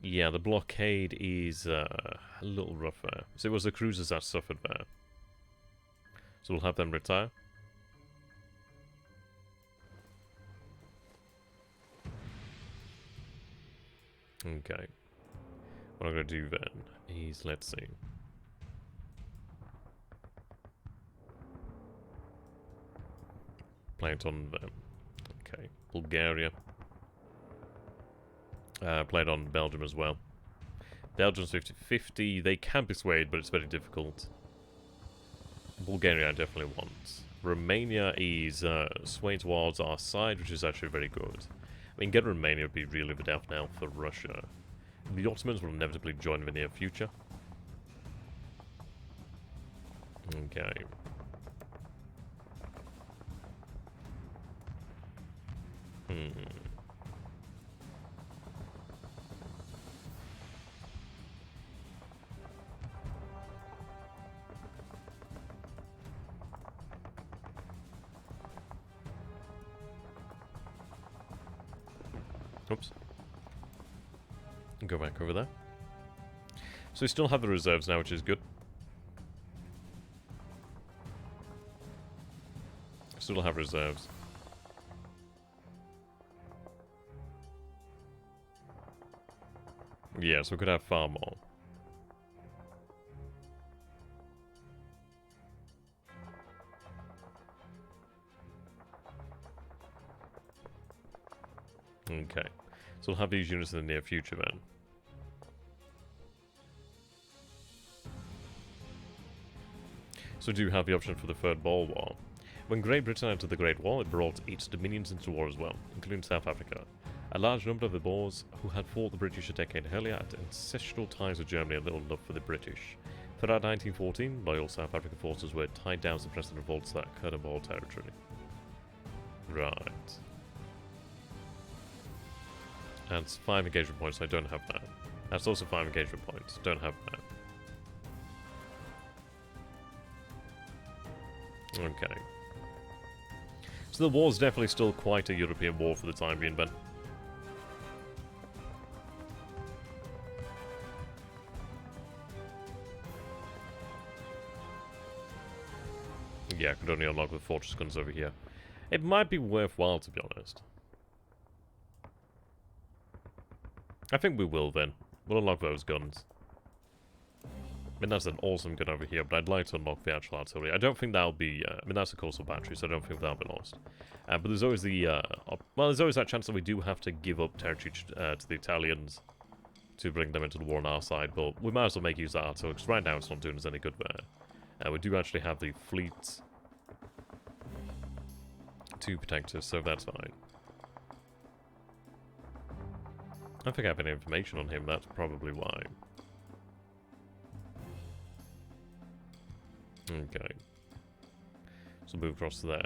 Yeah, the blockade is a little rougher. So it was the cruisers that suffered there. So we'll have them retire. Okay. What I'm going to do then is, let's see. Plant on them. Okay. Bulgaria. Played on Belgium as well. Belgium's 50-50. They can be swayed, but it's very difficult. Bulgaria I definitely want. Romania is swaying towards our side, which is actually very good. I mean, get Romania would be really the death knell for Russia. The Ottomans will inevitably join in the near future. Okay. Oops. Go back over there. So we still have the reserves now, which is good. Still have reserves. Yes, we could have far more. Okay. So we'll have these units in the near future then. So we do have the option for the Third Boer War. When Great Britain entered the Great War, it brought its dominions into war as well, including South Africa. A large number of the Boers who had fought the British a decade earlier had ancestral ties with Germany and little love for the British. Throughout 1914, loyal South African forces were tied down to suppress the revolts that occurred in Boer territory. Right. That's 5 engagement points, I don't have that. That's also 5 engagement points, don't have that. Okay. So the war's definitely still quite a European war for the time being, Ben. Yeah, I could only unlock the fortress guns over here. It might be worthwhile, to be honest. I think we will, then. We'll unlock those guns. I mean, that's an awesome gun over here, but I'd like to unlock the actual artillery. I don't think that'll be... I mean, that's a coastal battery, so I don't think that'll be lost. But there's always the... well, there's always that chance that we do have to give up territory to the Italians to bring them into the war on our side, but we might as well make use of that artillery, because right now it's not doing us any good there. We do actually have the fleet to protect us, so that's fine. I don't think I have any information on him, that's probably why. Okay. So move across to there.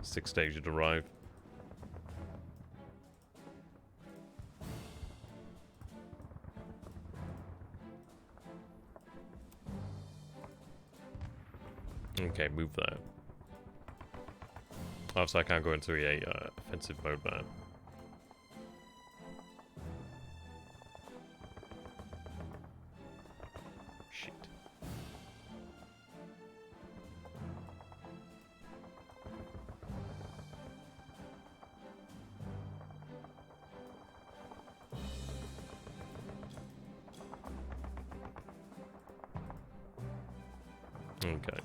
Six stage had arrived. Okay, move there. Obviously, I can't go into a offensive mode there. Shit. Okay.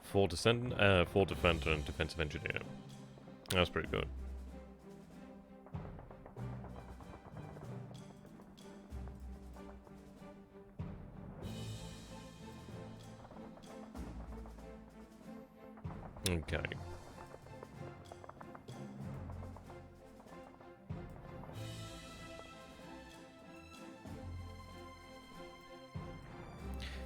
Four defender and defensive engineer. That's pretty good. Okay.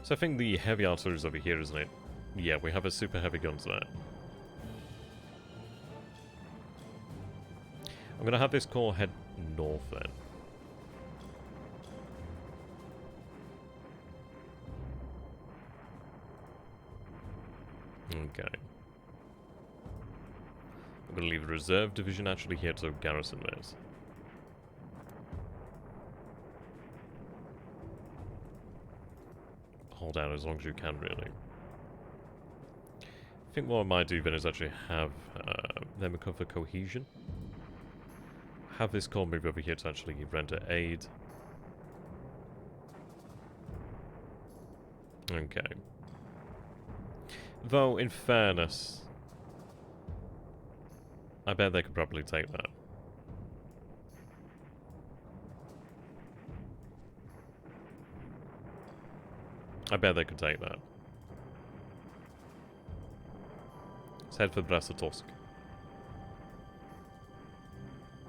So I think the heavy artillery is over here, isn't it? Yeah, we have a super heavy guns there. I'm gonna have this corps head north then. Okay. I'm gonna leave the reserve division actually here to garrison this. Hold out as long as you can, really. I think what I might do then is actually have them recover cohesion. Have this corps move over here to actually render aid. Okay. Though, in fairness, I bet they could probably take that. I bet they could take that. Let's head for Brest-Litovsk.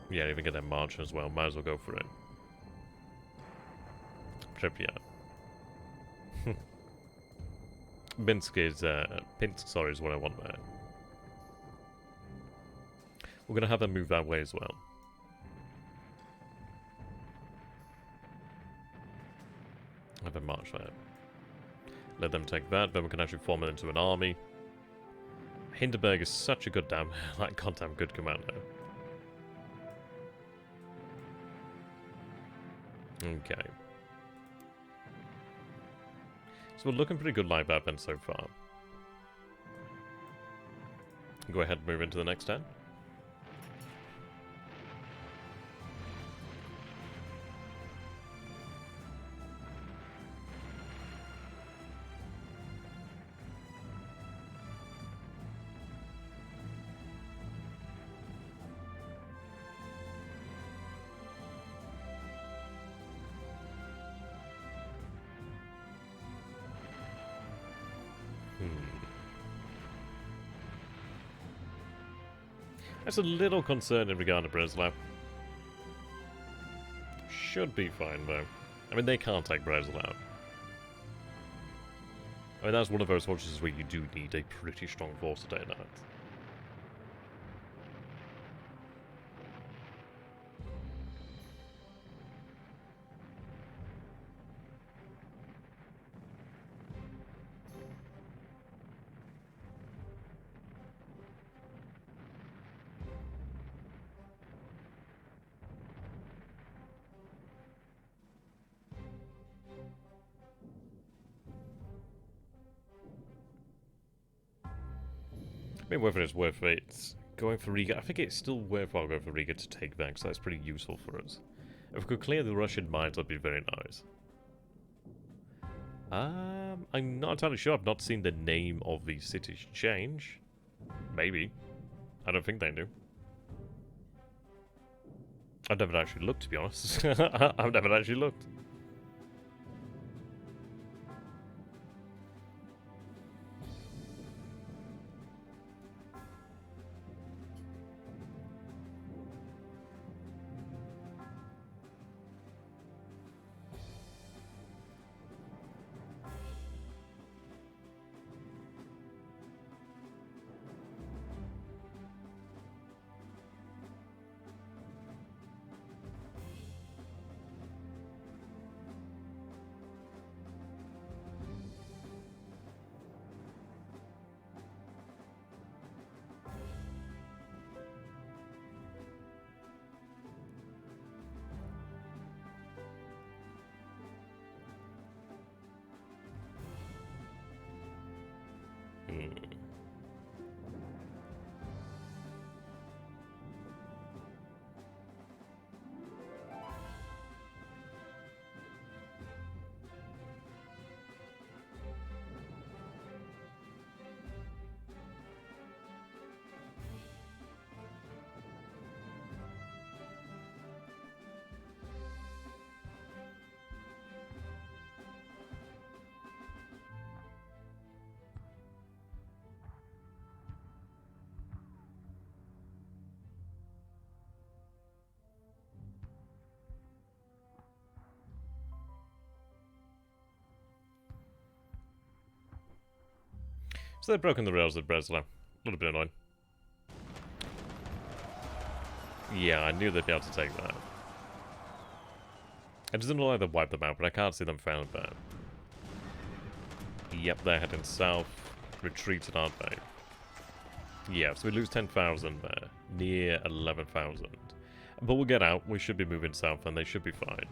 Yeah, even get that march as well. Might as well go for it. Pripyat. Minsk is, Pinsk, sorry, is what I want there. We're going to have them move that way as well. Have a march there. Let them take that, then we can actually form it into an army. Hindenburg is such a good damn, like, goddamn good commander. Okay. So we're looking pretty good like that then so far. Go ahead and move into the next turn. That's a little concerning regarding Breslau. Should be fine, though. I mean, they can't take Breslau. I mean, that's one of those fortresses where you do need a pretty strong force to take that. I mean, whether it's worth it going for Riga, I think it's still worthwhile going for Riga to take that, because that's pretty useful for us. If we could clear the Russian mines, that'd be very nice. I'm not entirely sure. I've not seen the name of the cities change. Maybe. I don't think they do. I've never actually looked, to be honest. I've never actually looked. So they've broken the rails at Breslau. A little bit annoying. Yeah, I knew they'd be able to take that. It doesn't look like they've wiped them out, but I can't see them found there. Yep, they're heading south. Retreated, aren't they? Yeah, so we lose 10,000 there. Near 11,000. But we'll get out. We should be moving south, and they should be fine.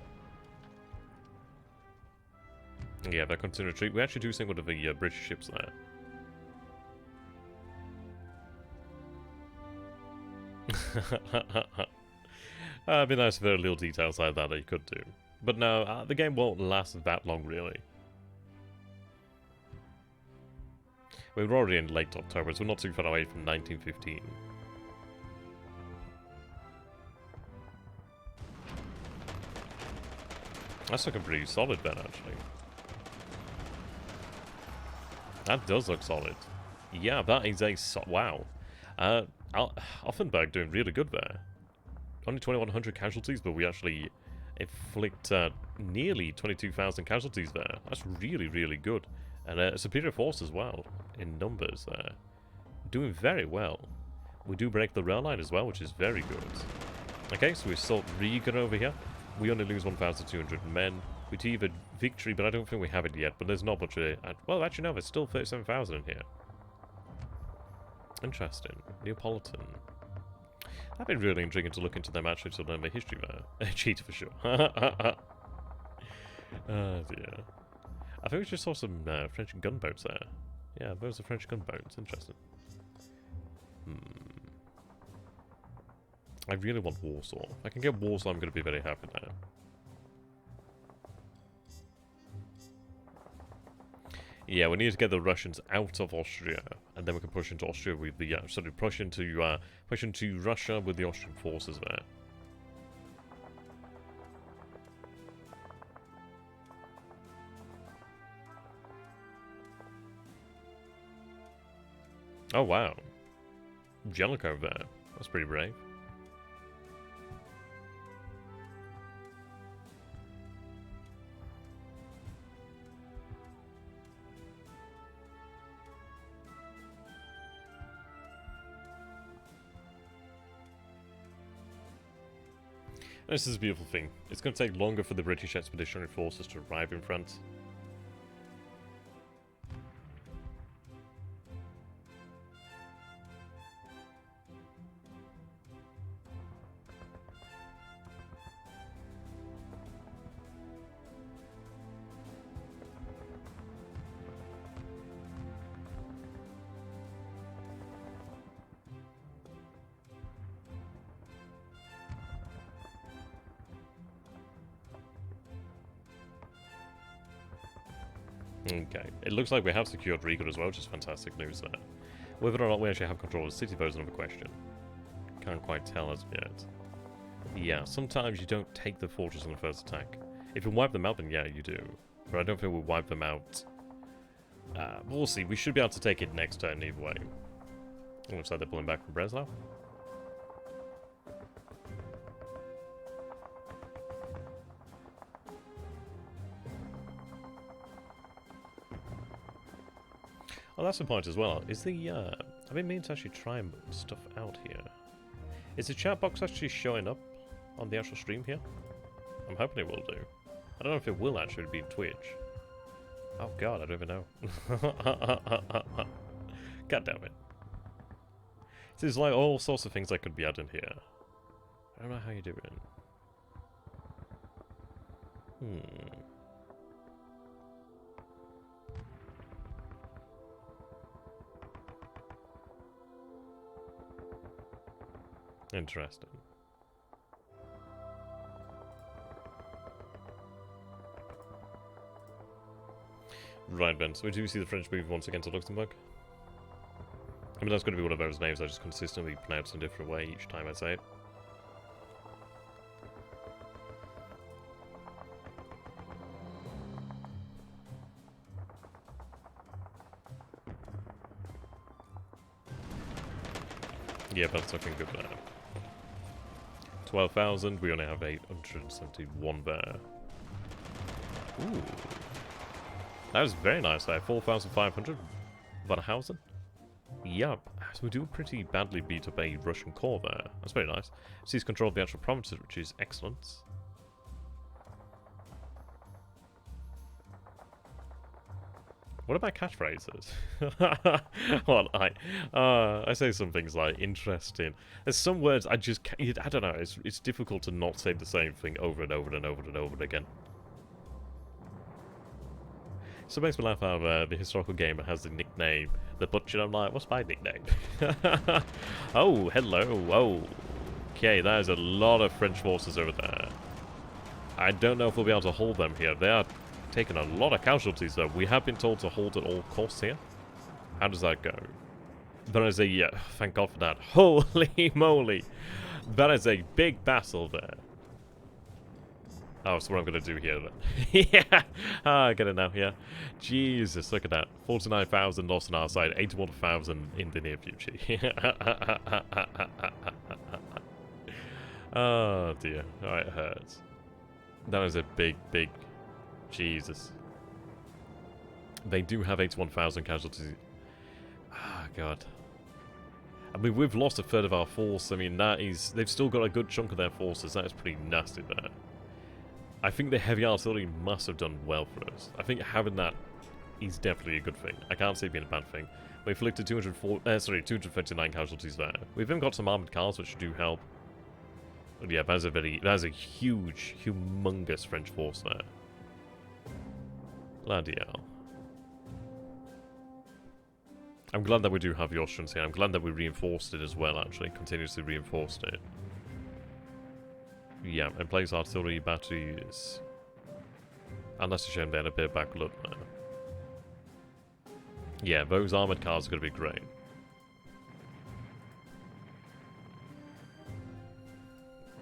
Yeah, they're continuing to retreat. We actually do sink one of the British ships there. It'd be nice if there were little details like that you could do. But no, the game won't last that long, really. We're already in late October, so we're not too far away from 1915. That's looking pretty solid then, actually. That does look solid. Yeah, that is a wow. Offenburg doing really good there. Only 2,100 casualties, but we actually inflict nearly 22,000 casualties there. That's really, really good. And a superior force as well, in numbers there. Doing very well. We do break the rail line as well, which is very good. Okay, so we assault Riga over here. We only lose 1,200 men. We achieve a victory, but I don't think we have it yet. But there's not much of it. Well, actually, no, there's still 37,000 in here. Interesting. Neapolitan. That'd be really intriguing to look into them actually to learn their history there. Cheat for sure. Oh dear. I think we just saw some French gunboats there. Yeah, those are French gunboats. Interesting. I really want Warsaw. If I can get Warsaw, I'm going to be very happy now. Yeah, we need to get the Russians out of Austria, and then we can push into Austria with the push into Russia with the Austrian forces there. Oh wow, Jellicoe there. That's pretty brave. This is a beautiful thing. It's going to take longer for the British expeditionary forces to arrive in France. Okay, it looks like we have secured Riga as well, which is fantastic news there. Whether or not we actually have control of the city, though, is another question. Can't quite tell as of yet. Yeah, sometimes you don't take the fortress on the first attack. If you wipe them out, then yeah, you do. But I don't think we'll wipe them out. We'll see. We should be able to take it next turn either way. Looks like they're pulling back from Breslau. Oh, that's the point as well. Is the, I've been meaning to actually try and stuff out here. Is the chat box actually showing up on the actual stream here? I'm hoping it will do. I don't know if it will actually be Twitch. Oh god, I don't even know. God damn it. So there's like all sorts of things that could be added here. I don't know how you do it. Interesting. Right, Ben. So we do see the French move once again to Luxembourg. I mean, that's going to be one of those names I just consistently pronounce in a different way each time I say it. Yeah, that's looking good now. 12,000, we only have 871 there. Ooh. That was very nice there. 4,500. VanHouten. Yup. So we do pretty badly beat up a Russian corps there. That's very nice. Sees control of the actual provinces, which is excellent. What about catchphrases? Well, I say some things like interesting. There's some words I just can't, I don't know. It's difficult to not say the same thing over and over and over and over again. So it makes me laugh how the historical gamer has the nickname The Butcher. I'm like, what's my nickname? Oh, hello. Whoa. Okay, that is a lot of French forces over there. I don't know if we'll be able to hold them here. They are taking a lot of casualties, though. We have been told to hold at all costs here. How does that go? That is a... Yeah, thank God for that. Holy moly. That is a big battle there. Oh, so what I'm going to do here, then. Yeah! I get it now, yeah. Jesus, look at that. 49,000 lost on our side, 81,000 in the near future. Oh, dear. Oh, it hurts. That is a big, big... Jesus. They do have 81,000 casualties. Ah, God. I mean, we've lost a third of our force. I mean, that is... They've still got a good chunk of their forces. That is pretty nasty there. I think the heavy artillery must have done well for us. I think having that is definitely a good thing. I can't see it being a bad thing. We inflicted 239 casualties there. We've even got some armored cars, which do help. But yeah, that's a huge, humongous French force there. Bloody hell. I'm glad that we do have the Austrians here. I'm glad that we reinforced it as well, actually. Continuously reinforced it. Yeah, and place artillery batteries. And that's a shame they had a bit of backlog there. Yeah, those armoured cars are going to be great.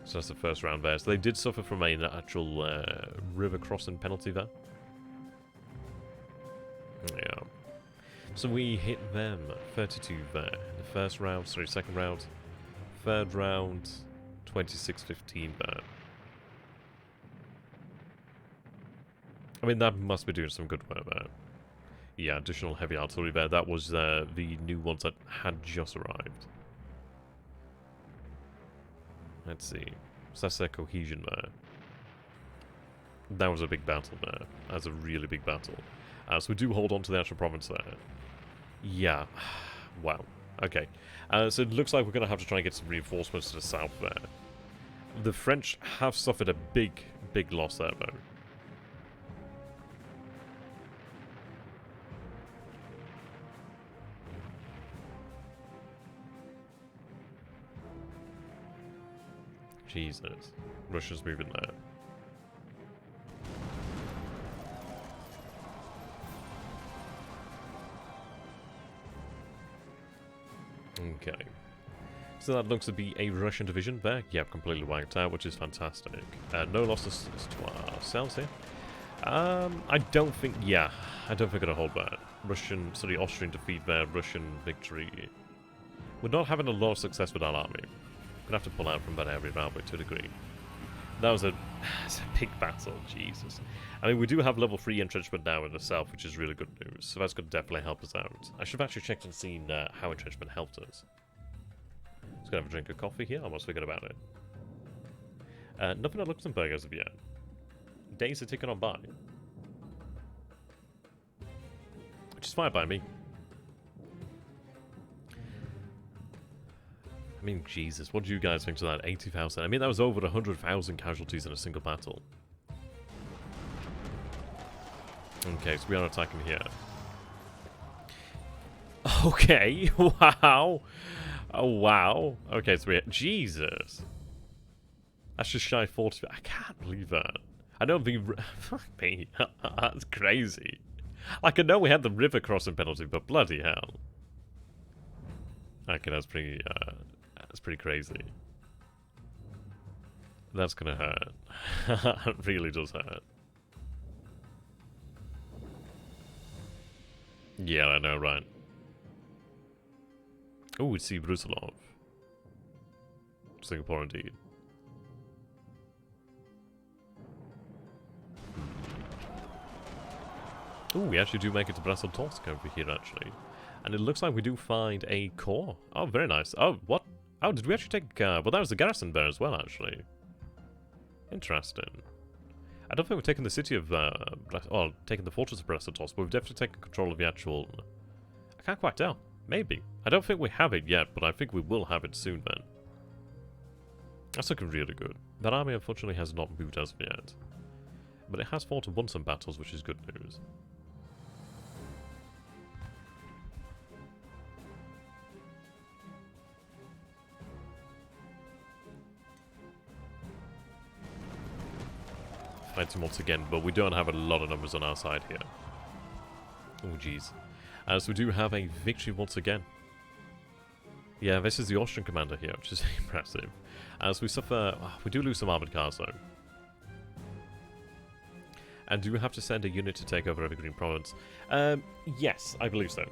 So that's the first round there. So they did suffer from an actual river crossing penalty there. Yeah. So we hit them 32 there. In the first round, sorry, second round. Third round, 26-15 there. I mean, that must be doing some good work there. Yeah, additional heavy artillery there. That was the new ones that had just arrived. Let's see. So that's their cohesion there. That was a big battle there. That's a really big battle. So we do hold on to the actual province there. Yeah. Wow. Okay. So it looks like we're going to have to try and get some reinforcements to the south there. The French have suffered a big, big loss there, though. Jesus. Russia's moving there. Okay. So that looks to be a Russian division there. Yep, completely wiped out, which is fantastic. No losses to ourselves here. I don't think... Yeah, I don't think it'll hold that. Austrian defeat there, Russian victory. We're not having a lot of success with our army. We're going to have to pull out from that area, aren't we, to a degree. That was a big battle, Jesus. I mean, we do have level 3 entrenchment now in itself, which is really good news. So that's going to definitely help us out. I should have actually checked and seen how entrenchment helped us. Just going to have a drink of coffee here. I almost forgot about it. Nothing at Luxembourg as of yet. Days are ticking on by. Which is fine by me. I mean, Jesus, what do you guys think to that? 80,000? I mean, that was over 100,000 casualties in a single battle. Okay, so we are attacking here. Okay, wow. Oh, wow. Okay, so Jesus. That's just shy 40. I can't believe that. I don't think... Fuck me. That's crazy. Like, I know we had the river crossing penalty, but bloody hell. Okay, that's pretty crazy. That's gonna hurt. It really does hurt. Yeah, I know, right? Oh, we see Brusilov. Singapore, indeed. Oh, we actually do make it to Brasov-Torsk over here, actually. And it looks like we do find a core. Oh, very nice. Oh, what? Oh, did we actually take... well, that was the garrison there as well, actually. Interesting. I don't think we've taken the city of... well, taken the fortress of Brasov-Torsk, but we've definitely taken control of the actual... I can't quite tell. Maybe. I don't think we have it yet, but I think we will have it soon then. That's looking really good. That army, unfortunately, has not moved as of yet. But it has fought and won some battles, which is good news. Fighting once again, but we don't have a lot of numbers on our side here. Oh, jeez. So we do have a victory once again. Yeah, this is the Austrian commander here, which is impressive. As we suffer... we do lose some armored cars, though. And do we have to send a unit to take over Evergreen Province? Yes, I believe so.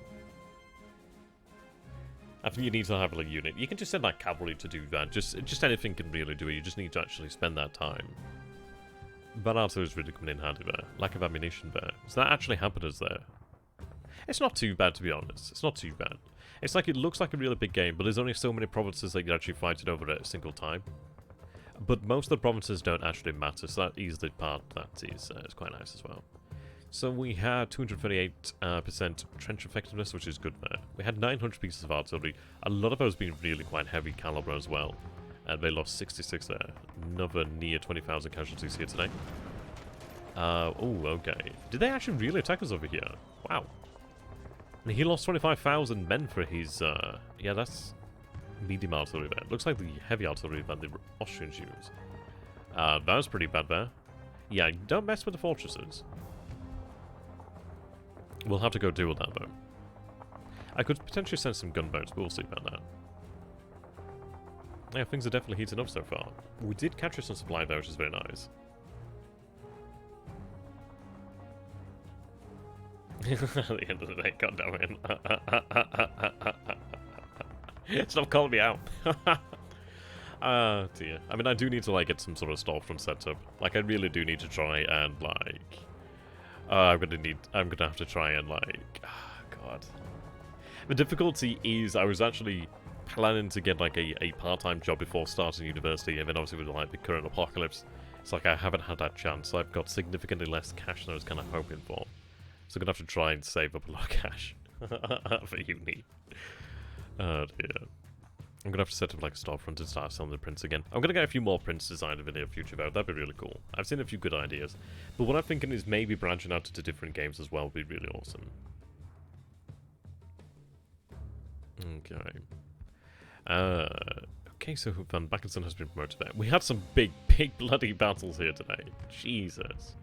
I think you need to have a unit. You can just send, like, cavalry to do that. Just anything can really do it. You just need to actually spend that time. But also is really coming in handy there. Lack of ammunition there. So that actually hampered us there. It's not too bad, to be honest. It's not too bad. It's like, it looks like a really big game, but there's only so many provinces that you're actually fighting over at a single time. But most of the provinces don't actually matter, so that is the part that is quite nice as well. So we had 238% trench effectiveness, which is good there. We had 900 pieces of artillery. A lot of those being really quite heavy caliber as well. And they lost 66 there. Another near 20,000 casualties here today. Oh, okay. Did they actually really attack us over here? Wow. And he lost 25,000 men for his, yeah, that's medium artillery there. Looks like the heavy artillery that the Austrians use. That was pretty bad there. Yeah, don't mess with the fortresses. We'll have to go deal with that, though. I could potentially send some gunboats, but we'll see about that. Yeah, things are definitely heating up so far. We did capture some supply, though, which is very nice. At the end of the day, god damn it. Stop calling me out. Dear. I mean, I do need to, like, get some sort of storefront set up. Like, I really do need to try and, like... I'm gonna have to try and, like... God. The difficulty is, I was actually planning to get, like, a part-time job before starting university, and then obviously with, like, the current apocalypse, it's like I haven't had that chance. I've got significantly less cash than I was kind of hoping for. So I'm going to have to try and save up a lot of cash for uni. Oh dear. I'm going to have to set up like a storefront and start selling the prints again. I'm going to get a few more prints designed in the near future though. That'd be really cool. I've seen a few good ideas. But what I'm thinking is maybe branching out into different games as well would be really awesome. Okay. Okay, so Van Backenson has been promoted there. We had some big bloody battles here today. Jesus.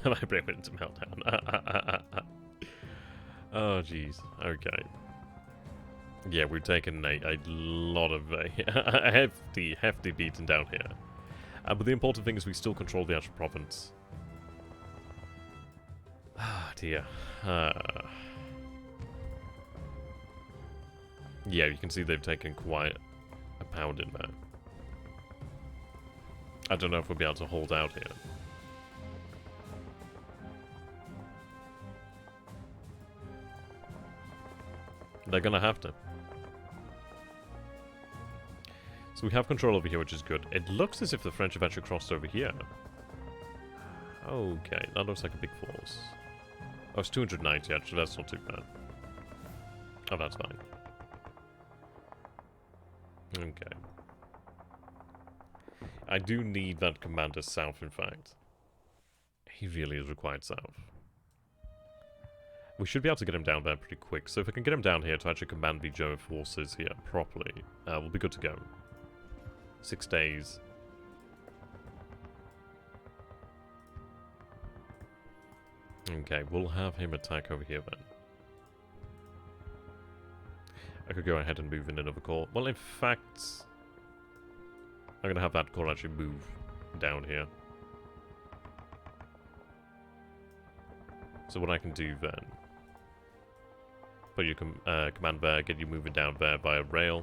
My brain went into meltdown. Oh, jeez. Okay. Yeah, we've taken a lot of a hefty beating down here. But the important thing is we still control the actual province. Ah, dear. Yeah, you can see they've taken quite a pound in there. I don't know if we'll be able to hold out here. They're gonna have to. So we have control over here, which is good. It looks as if the French have actually crossed over here. Okay, that looks like a big force. Oh, it's 290 actually, that's not too bad. Oh, that's fine. Okay. I do need that commander south, in fact. He really is required south. We should be able to get him down there pretty quick, so if I can get him down here to actually command the German forces here properly, we'll be good to go. 6 days. Okay, we'll have him attack over here then. I could go ahead and move in another corps. Well, in fact, I'm going to have that corps actually move down here. So what I can do then, put your command there, get you moving down there via rail.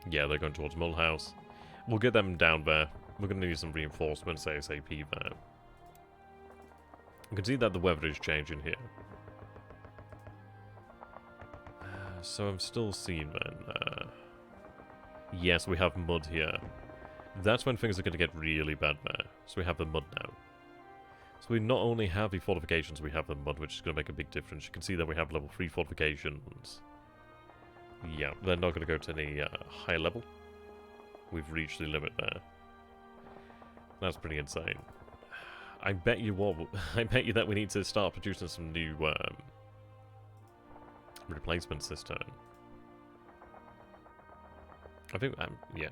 Yeah, they're going towards Mulhouse. We'll get them down there. We're going to need some reinforcements ASAP there. You can see that the weather is changing here. So I'm still seeing then. Yes, we have mud here. That's when things are going to get really bad there. So we have the mud now. So we not only have the fortifications, we have the mud, which is going to make a big difference. You can see that we have level 3 fortifications. Yeah, they're not going to go to any high level. We've reached the limit there. That's pretty insane. I bet you what. I bet you that we need to start producing some new replacements this turn. I think, yeah.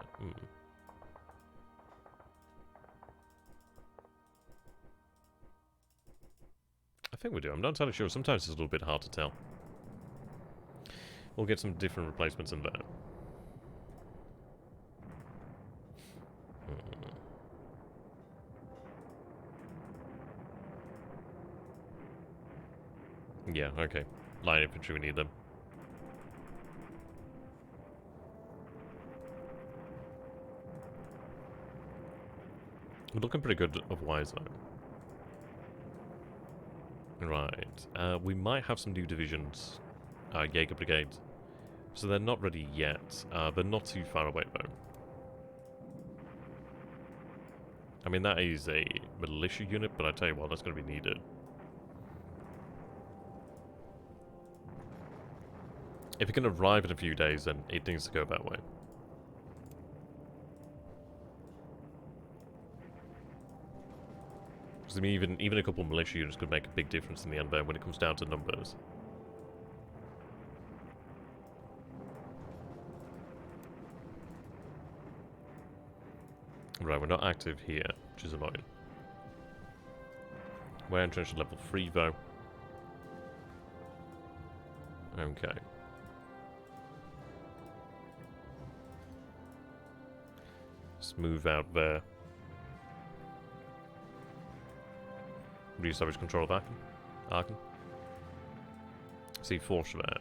I think we do. I'm not entirely sure. Sometimes it's a little bit hard to tell. We'll get some different replacements in there. Yeah, okay. Line infantry, we need them. We're looking pretty good otherwise, though. Right. We might have some new divisions. Jaeger Brigade. So they're not ready yet. They're not too far away, though. I mean, that is a militia unit, but I tell you what, that's going to be needed. If it can arrive in a few days, then it needs to go that way. Because I mean, even a couple of militia units could make a big difference in the end there when it comes down to numbers. Right, we're not active here, which is annoying. We're entrenched at level 3, though. Okay. Let's move out there. Re-establish control of Aachen. See force there.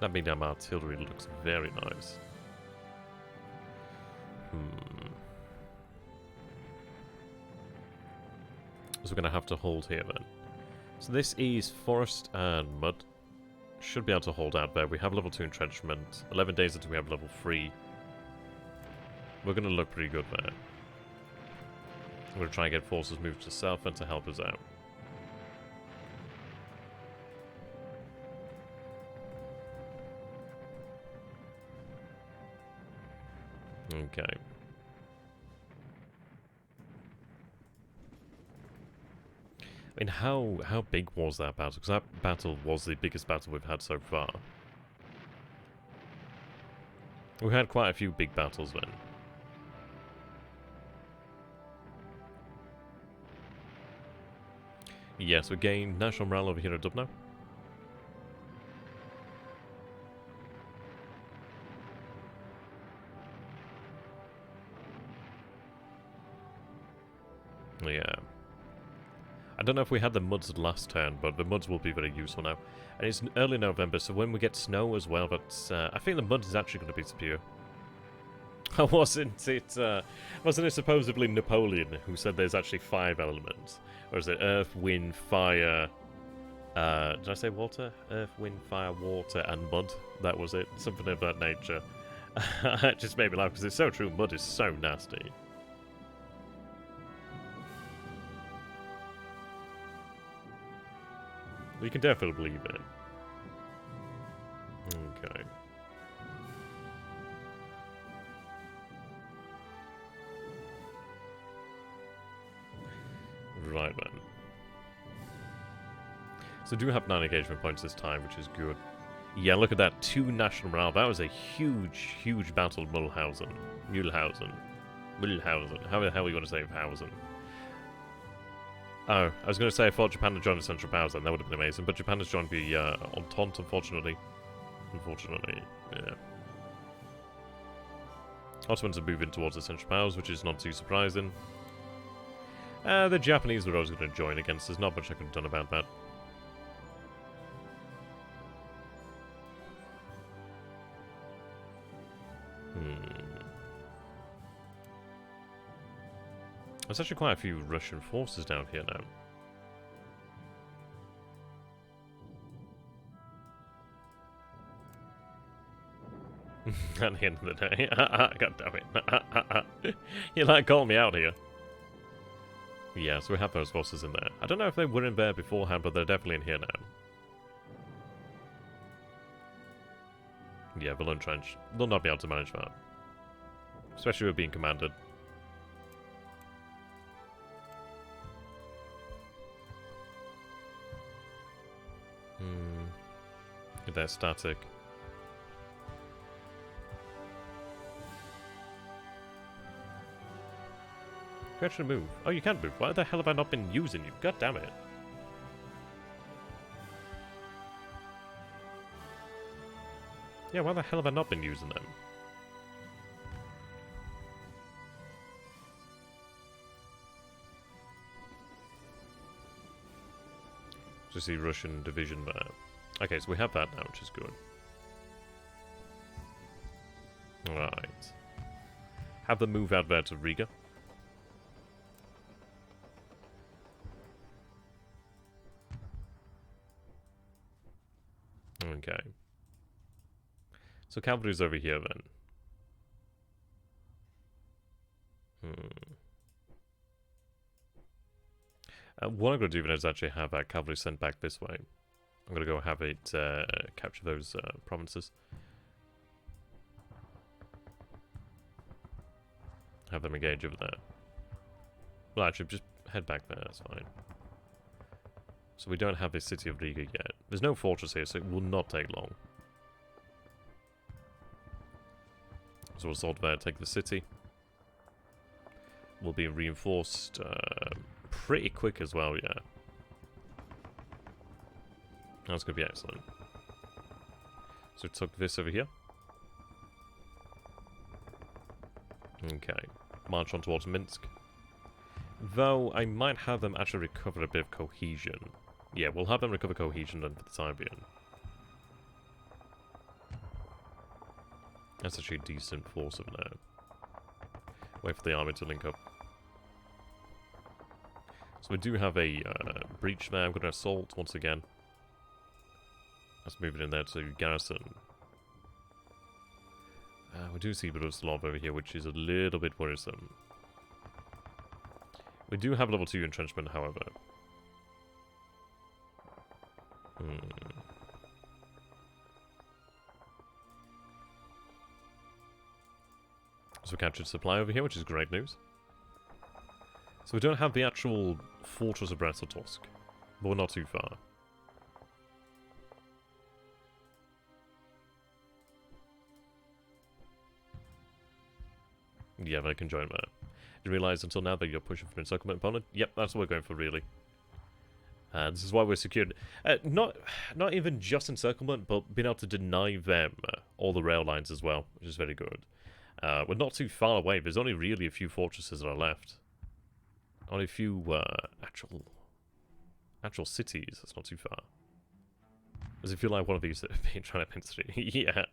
That big damn artillery looks very nice. So we're going to have to hold here then. So this is forest and mud. Should be able to hold out there. We have level 2 entrenchment. 11 days until we have level 3. We're going to look pretty good there. I'm going to try and get forces moved to the south and to help us out. Okay. I mean, how big was that battle? Because that battle was the biggest battle we've had so far. We had quite a few big battles then. Yes, we gained national morale over here at Dubno. Yeah. I don't know if we had the muds last turn, but the muds will be very useful now. And it's early November, so when we get snow as well, but I think the mud is actually going to be superior. Wasn't it supposedly Napoleon who said there's actually 5 elements? Or is it Earth, Wind, Fire... did I say water? Earth, Wind, Fire, Water, and Mud? That was it. Something of that nature. It just made me laugh, because it's so true. Mud is so nasty. You can definitely believe it. Okay. Right then. So do have 9 engagement points this time, which is good. Yeah, look at that. 2 national morale. That was a huge, huge battle of Mulhausen. Mulhausen. How the hell are you going to say Hausen? Oh, I was going to say I thought Japan had joined the Central Powers then. That would have been amazing. But Japan has joined the Entente, unfortunately. Yeah. Ottomans are moving towards the Central Powers, which is not too surprising. The Japanese were always going to join against. There's not much I could have done about that. There's actually quite a few Russian forces down here now. At the end of the day. God damn it. You like calling me out here. Yeah, so we have those forces in there. I don't know if they were in there beforehand, but they're definitely in here now. Yeah, they'll entrench. They'll not be able to manage that. Especially with being commanded. They're static. You actually move. Oh, you can't move. Why the hell have I not been using you? God damn it. Yeah, why the hell have I not been using them? Just see Russian division there. Okay, so we have that now, which is good. Right. Have them move out there to Riga. Okay. So cavalry's over here then. What I'm going to do then is actually have our cavalry sent back this way. I'm going to go have it capture those provinces. Have them engage over there. Well, actually, just head back there, that's fine. So we don't have the city of Riga yet. There's no fortress here, so it will not take long. So we'll sort of take the city. We'll be reinforced pretty quick as well, yeah. That's going to be excellent. So we took this over here. Okay. March on towards Minsk. Though, I might have them actually recover a bit of cohesion. Yeah, we'll have them recover cohesion then for the time being. That's actually a decent force over there. Wait for the army to link up. So we do have a breach there. I'm going to assault once again. Let's move it in there to garrison. We do see Brusilov over here, which is a little bit worrisome. We do have level 2 entrenchment, however. So we captured supply over here, which is great news. So we don't have the actual fortress of Brest-Litovsk, but we're not too far. Yeah, they can join that. You realise until now that you're pushing for an encirclement opponent? Yep, that's what we're going for, really. This is why we're secured. Not even just encirclement, but being able to deny them all the rail lines as well, which is very good. We're not too far away. There's only really a few fortresses that are left. On a few actual cities. That's not too far. Does it feel like one of these that have been trying to pencil it? Yeah.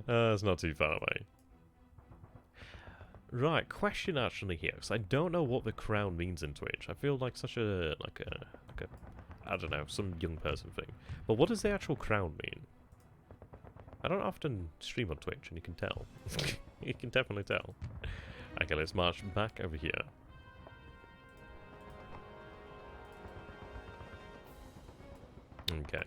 It's not too far away. Right, question actually here, because I don't know what the crown means in Twitch. I feel like such a, like a, I don't know, some young person thing. But what does the actual crown mean? I don't often stream on Twitch, and you can tell. You can definitely tell. Okay, let's march back over here. Okay.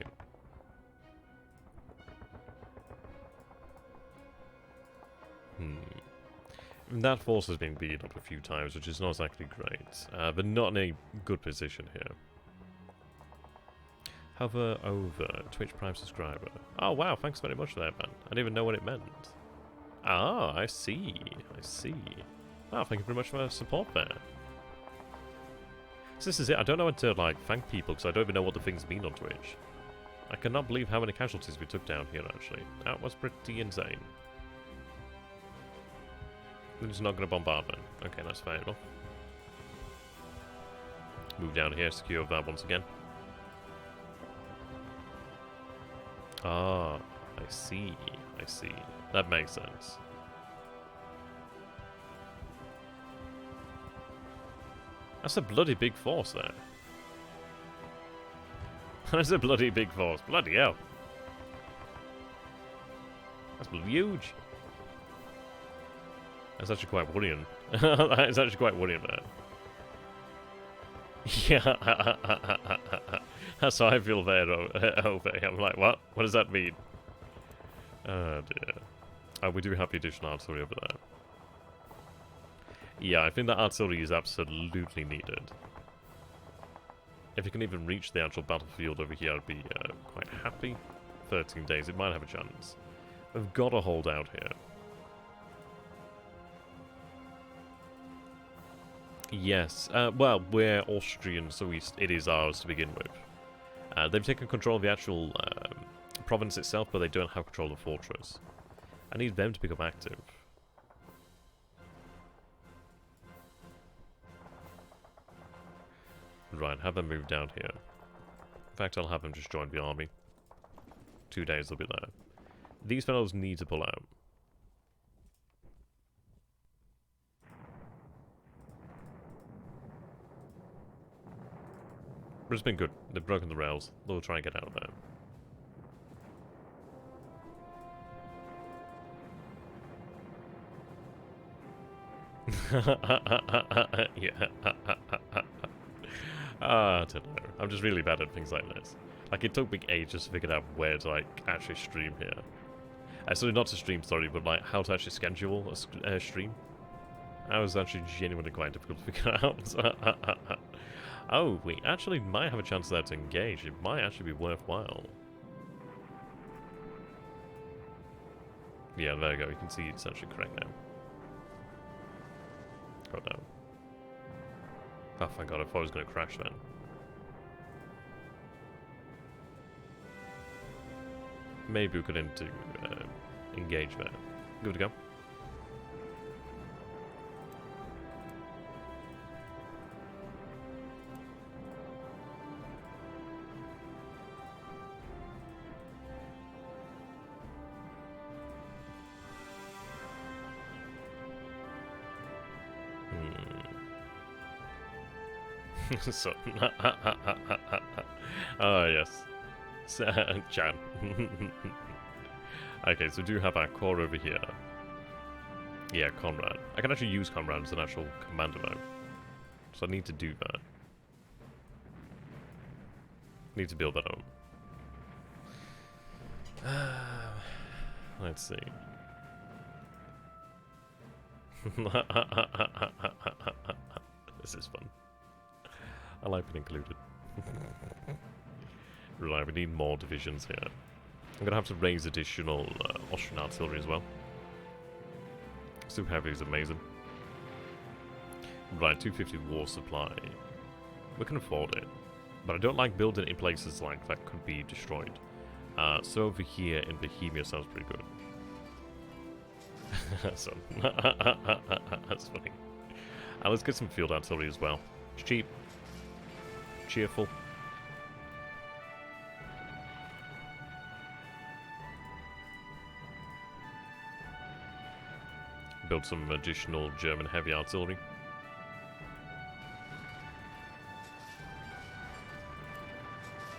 That force has been beaten up a few times, which is not exactly great, but not in a good position here. Hover over Twitch Prime subscriber. Oh wow, thanks very much for that, man. I didn't even know what it meant. Ah, I see. I see. Oh, thank you very much for the support there. So this is it. I don't know how to like thank people because I don't even know what the things mean on Twitch. I cannot believe how many casualties we took down here, actually. That was pretty insane. It's not going to bombard me. Okay, that's fair enough. Move down here, secure that once again. Ah, I see. I see. That makes sense. That's a bloody big force there. That's a bloody big force. Bloody hell. That's bloody huge. That's actually quite worrying. That is actually quite worrying, man. Yeah. That's how I feel there, over. I'm like, what? What does that mean? Oh, dear. Oh, we do have the additional artillery over there. Yeah, I think that artillery is absolutely needed. If you can even reach the actual battlefield over here, I'd be quite happy. 13 days, it might have a chance. We've got to hold out here. Yes, well, we're Austrian, so it is ours to begin with. They've taken control of the actual province itself, but they don't have control of the fortress. I need them to become active. Right, have them move down here. In fact, I'll have them just join the army. 2 days they'll be there. These fellows need to pull out. But it's been good. They've broken the rails. They'll try and get out of there. Yeah. I don't know. I'm just really bad at things like this. Like, it took me ages to figure out where to, like, actually stream here. Sorry, not to stream, sorry, but, like, how to actually schedule a stream. That was actually genuinely quite difficult to figure out. Oh, we actually might have a chance there to engage. It might actually be worthwhile. Yeah, there you go. You can see it's actually correct now. Go down. Oh, thank God. I thought it was going to crash then. Maybe we could engage there. Good to go. So, oh yes, Chan. Okay, so we do have our core over here. Yeah, Conrad. I can actually use Conrad as an actual commander mode, so I need to do that. Need to build that up. Let's see. This is fun. I like being included. Right, we need more divisions here. I'm gonna have to raise additional Austrian artillery as well. Super heavy is amazing. Right, 250 war supply. We can afford it. But I don't like building it in places like that could be destroyed. So over here in Bohemia sounds pretty good. So, that's funny. Let's get some field artillery as well. It's cheap. Cheerful. Build some additional German heavy artillery.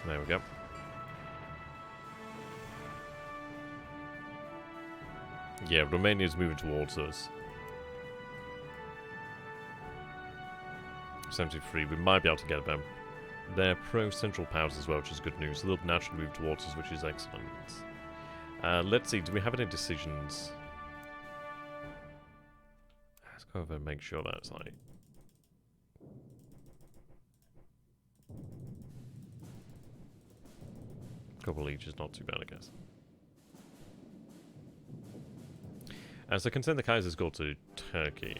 There we go. Yeah, Romania's moving towards us. 73, we might be able to get them. They're pro-central powers as well, which is good news. They'll naturally move towards us, which is excellent. Let's see, do we have any decisions? Let's go over and make sure that's like... Couple each is not too bad, I guess. So I can send the Kaiser's gold to Turkey.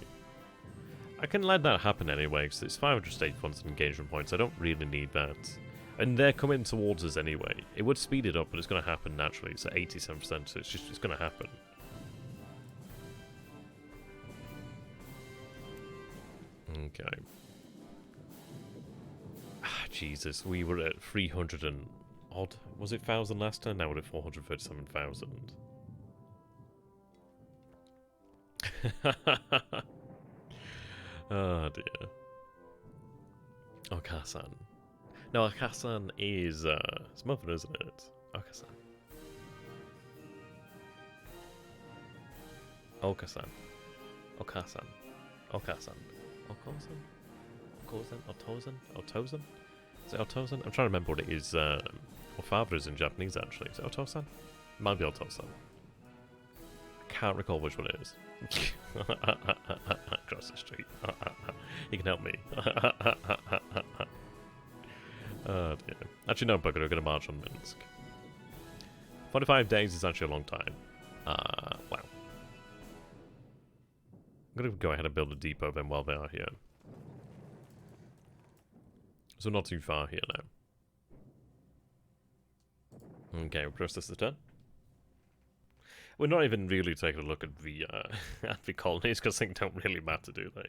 I can let that happen anyway, because it's 500 state funds and engagement points. I don't really need that. And they're coming towards us anyway. It would speed it up, but it's going to happen naturally. It's at 87%, so it's going to happen. Okay. Ah, Jesus, we were at 300 and odd. Was it 1,000 last time? Now we're at 437,000. Oh dear. Okasan. No, Okasan is it's mother, isn't it? Okasan. Okasan. Okasan. Okasan. Okasan? Okasan? Otosan? Otosan? Is it Otosan? I'm trying to remember what it is. What father is in Japanese actually. Is it Otosan? Might be Otosan. Can't recall which one it is. Across the street. He can help me. Oh dear. Actually, no, bugger, we're going to march on Minsk. 45 days is actually a long time. Wow. I'm going to go ahead and build a depot then while they are here. So not too far here now. Okay, we'll process the turn. We're not even really taking a look at the at the colonies because they don't really matter, do they?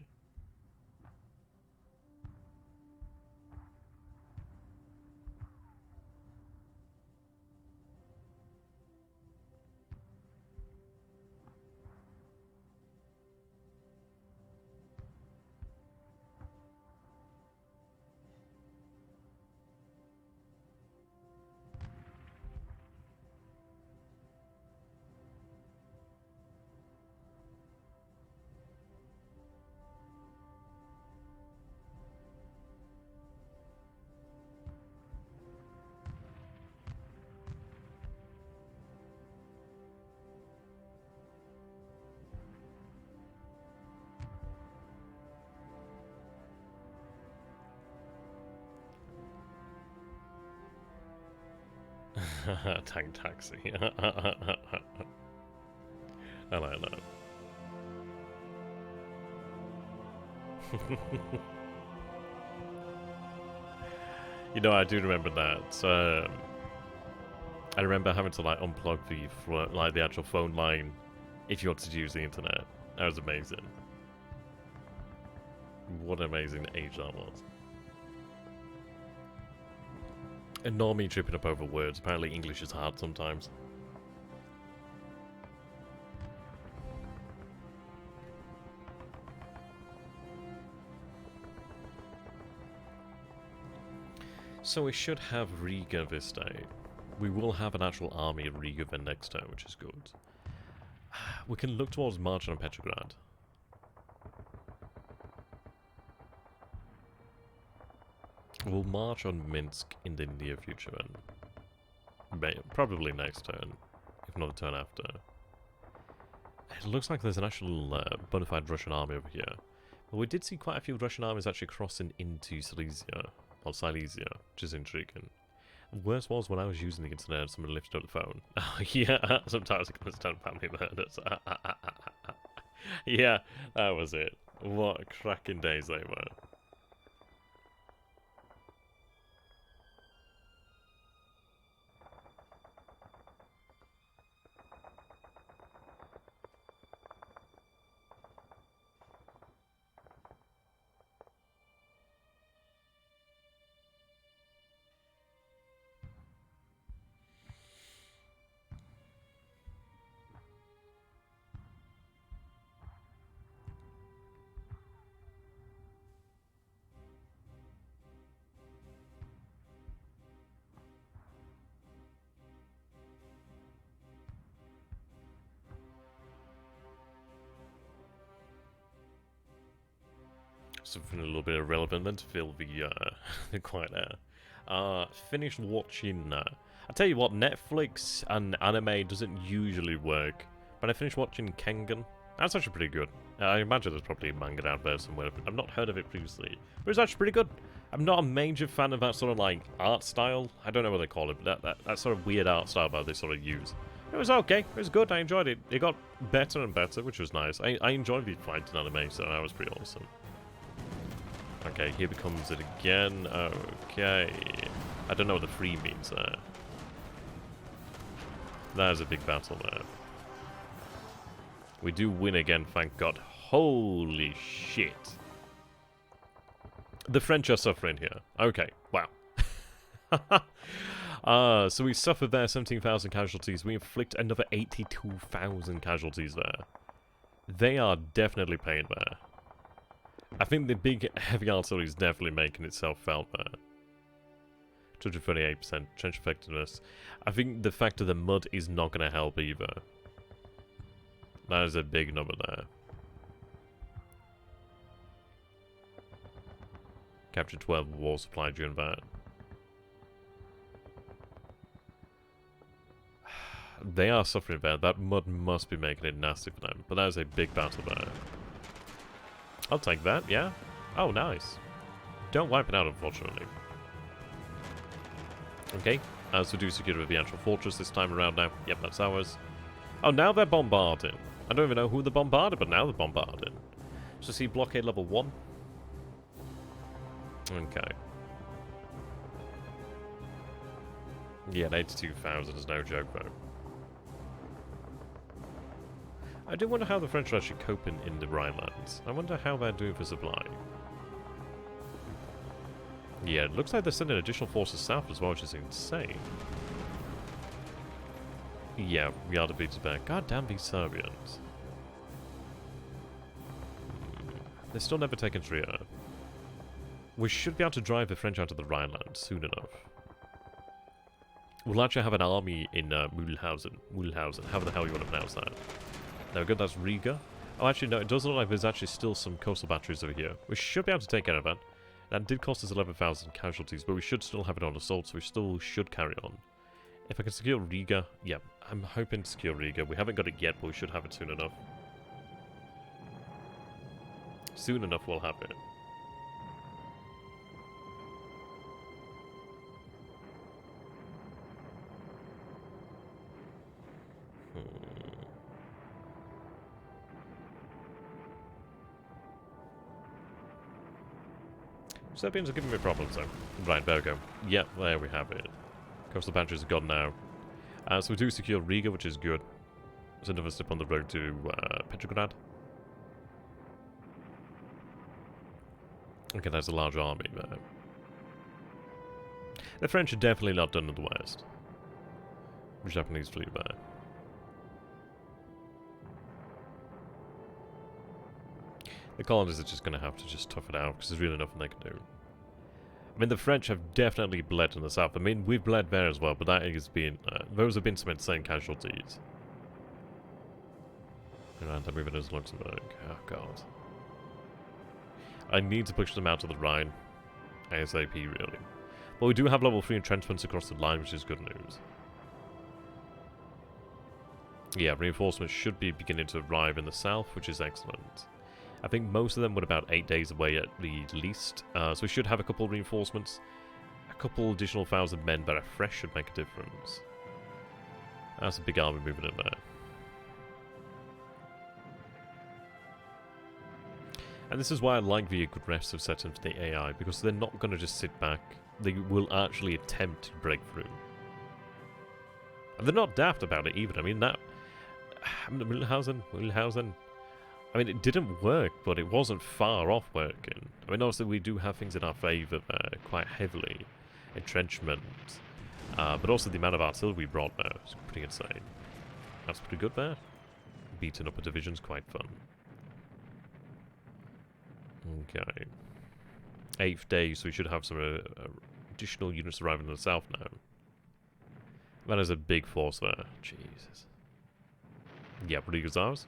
Tank taxi. I like that. You know, I do remember that. I remember having to like unplug the actual phone line if you wanted to use the internet. That was amazing. What an amazing age that was. Ignore me tripping up over words. Apparently English is hard sometimes. So we should have Riga this day. We will have an actual army of Riga the next turn, which is good. We can look towards marching on Petrograd. We'll march on Minsk in the near future then. Probably next turn, if not the turn after. It looks like there's an actual bona fide Russian army over here. But we did see quite a few Russian armies actually crossing into Silesia, or Silesia, which is intriguing. The worst was when I was using the internet, someone lifted up the phone. Oh yeah, sometimes it comes down to family murders. Yeah, that was it. What cracking days they were. something a little bit irrelevant then to fill the, the quiet air. Finished watching, I tell you what, Netflix and anime doesn't usually work, but I finished watching Kengan. That's actually pretty good. I imagine there's probably a manga out there somewhere. I've not heard of it previously, but it's actually pretty good. I'm not a major fan of that sort of, like, art style. I don't know what they call it, but that sort of weird art style that they sort of use. It was okay. It was good. I enjoyed it. It got better and better, which was nice. I enjoyed the fights in anime, so that was pretty awesome. Okay, here becomes it again. Okay. I don't know what the free means there. That is a big battle there. We do win again, thank God. Holy shit. The French are suffering here. Okay, wow. So we suffered there 17,000 casualties. We inflict another 82,000 casualties there. They are definitely paying there. I think the big heavy artillery is definitely making itself felt there. 238% trench effectiveness. I think the fact of the mud is not going to help either. That is a big number there. Captured 12 war supply during that. They are suffering there. That mud must be making it nasty for them. But that is a big battle there. I'll take that, yeah. Oh, nice. Don't wipe it out, unfortunately. Okay, so do secure the actual fortress this time around now. Yep, that's ours. Oh, now they're bombarding. I don't even know who they bombarded, but now they're bombarding. So see, blockade level 1. Okay. Yeah, 82,000 is no joke, though. I do wonder how the French are actually coping in the Rhinelands. I wonder how they're doing for supply. Yeah, it looks like they're sending additional forces south as well, which is insane. Yeah, we are defeated back. God damn these Serbians. They're still never taken Trier. We should be able to drive the French out of the Rhineland soon enough. We'll actually have an army in Mühlhausen. Mühlhausen, however the hell you want to pronounce that. There we go, that's Riga. Oh, actually, no, it does look like there's actually still some coastal batteries over here. We should be able to take care of that. That did cost us 11,000 casualties, but we should still have it on assault, so we still should carry on. If I can secure Riga, yeah, I'm hoping to secure Riga. We haven't got it yet, but we should have it soon enough. Soon enough we'll have it. Serbians are giving me problems though. Right, there we go. Yep, there we have it. Coastal batteries are gone now. So we do secure Riga, which is good. There's another step on the road to Petrograd. Okay, that's a large army there. The French are definitely not done in the west. The Japanese fleet there. The colonists are just going to have to just tough it out, because there's really nothing they can do. I mean, the French have definitely bled in the south. I mean, we've bled there as well, but that has been... those have been some insane casualties. And I'm moving as Luxembourg. Oh, God. I need to push them out to the Rhine. ASAP, really. But we do have level 3 entrenchments across the line, which is good news. Yeah, reinforcements should be beginning to arrive in the south, which is excellent. I think most of them were about 8 days away at the least, so we should have a couple of reinforcements. A couple additional 1,000 men that are fresh should make a difference. That's a big army moving in there. And this is why I like the aggressive setting for the AI, because they're not going to just sit back. They will actually attempt to break through. And they're not daft about it either. I mean, that... Mühlhausen... I mean, it didn't work, but it wasn't far off working. I mean, obviously we do have things in our favour there, quite heavily. Entrenchment. But also the amount of artillery we brought there is pretty insane. That's pretty good there. Beating up a division's quite fun. Okay. 8th day, so we should have some additional units arriving in the south now. That is a big force there. Jesus. Yeah, pretty good ours.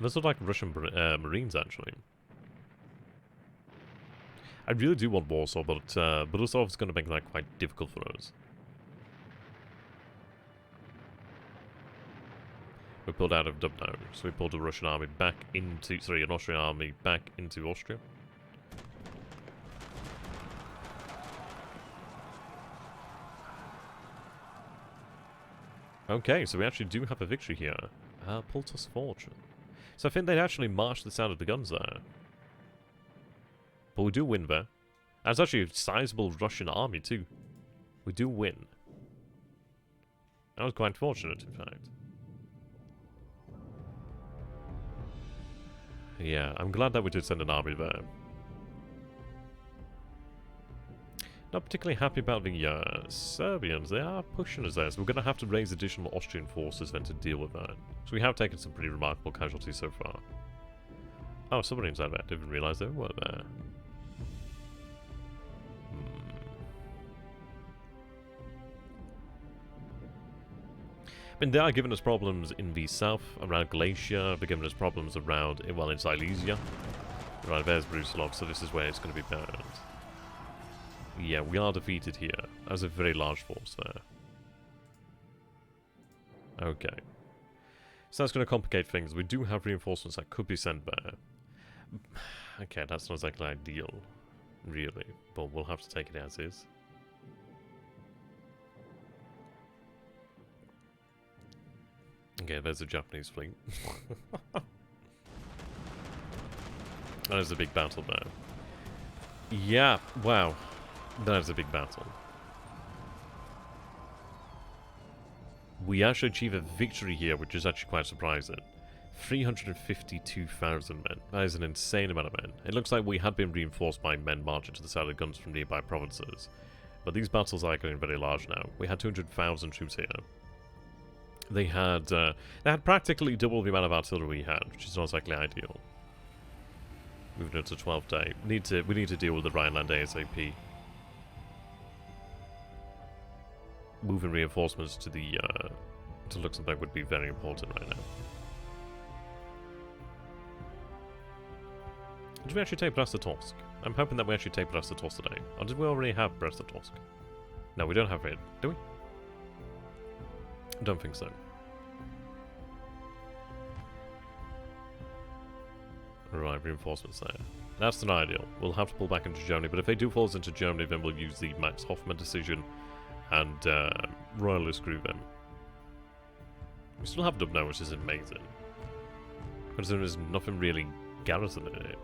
Those are like Russian Marines, actually. I really do want Warsaw, but also it's going to make that quite difficult for us. We pulled out of Dubno, so we pulled a Russian army back into... Sorry, an Austrian army back into Austria. Okay, so we actually do have a victory here. Pultus Fortune. So I think they'd actually march this out of the guns there. But we do win there. And it's actually a sizable Russian army too. We do win. That was quite fortunate, in fact. Yeah, I'm glad that we did send an army there. Not particularly happy about the Serbians. They are pushing us there, so we're going to have to raise additional Austrian forces then to deal with that. So we have taken some pretty remarkable casualties so far. Oh, submarines out there. Didn't realise they were there. I mean, they are giving us problems in the south, around Galicia. They're giving us problems around, well, in Silesia. Right, there's Brusilov, so this is where it's going to be burned. Yeah, we are defeated here. That's a very large force there. Okay. So that's going to complicate things. We do have reinforcements that could be sent there. Okay, that's not exactly ideal, really. But we'll have to take it as is. Okay, there's a Japanese fleet. That is a big battle there. Yeah, wow. That is a big battle. We actually achieve a victory here, which is actually quite surprising. 352,000 men. That is an insane amount of men. It looks like we had been reinforced by men marching to the side of the guns from nearby provinces. But these battles are getting very large now. We had 200,000 troops here. They had practically double the amount of artillery we had, which is not exactly ideal. Moving into 12th day. We need to deal with the Rhineland ASAP. Moving reinforcements to the to Luxembourg would be very important right now. Did we actually take Brest-Litovsk? I'm hoping that we actually take Brest-Litovsk today. Or did we already have Brest-Litovsk? No, we don't have it, do we? I don't think so. Right, reinforcements there. That's not ideal. We'll have to pull back into Germany, but if they do fall into Germany, then we'll use the Max Hoffman decision and royalist screw them. We still have Dubno, which is amazing. Because there is nothing really garrison in it.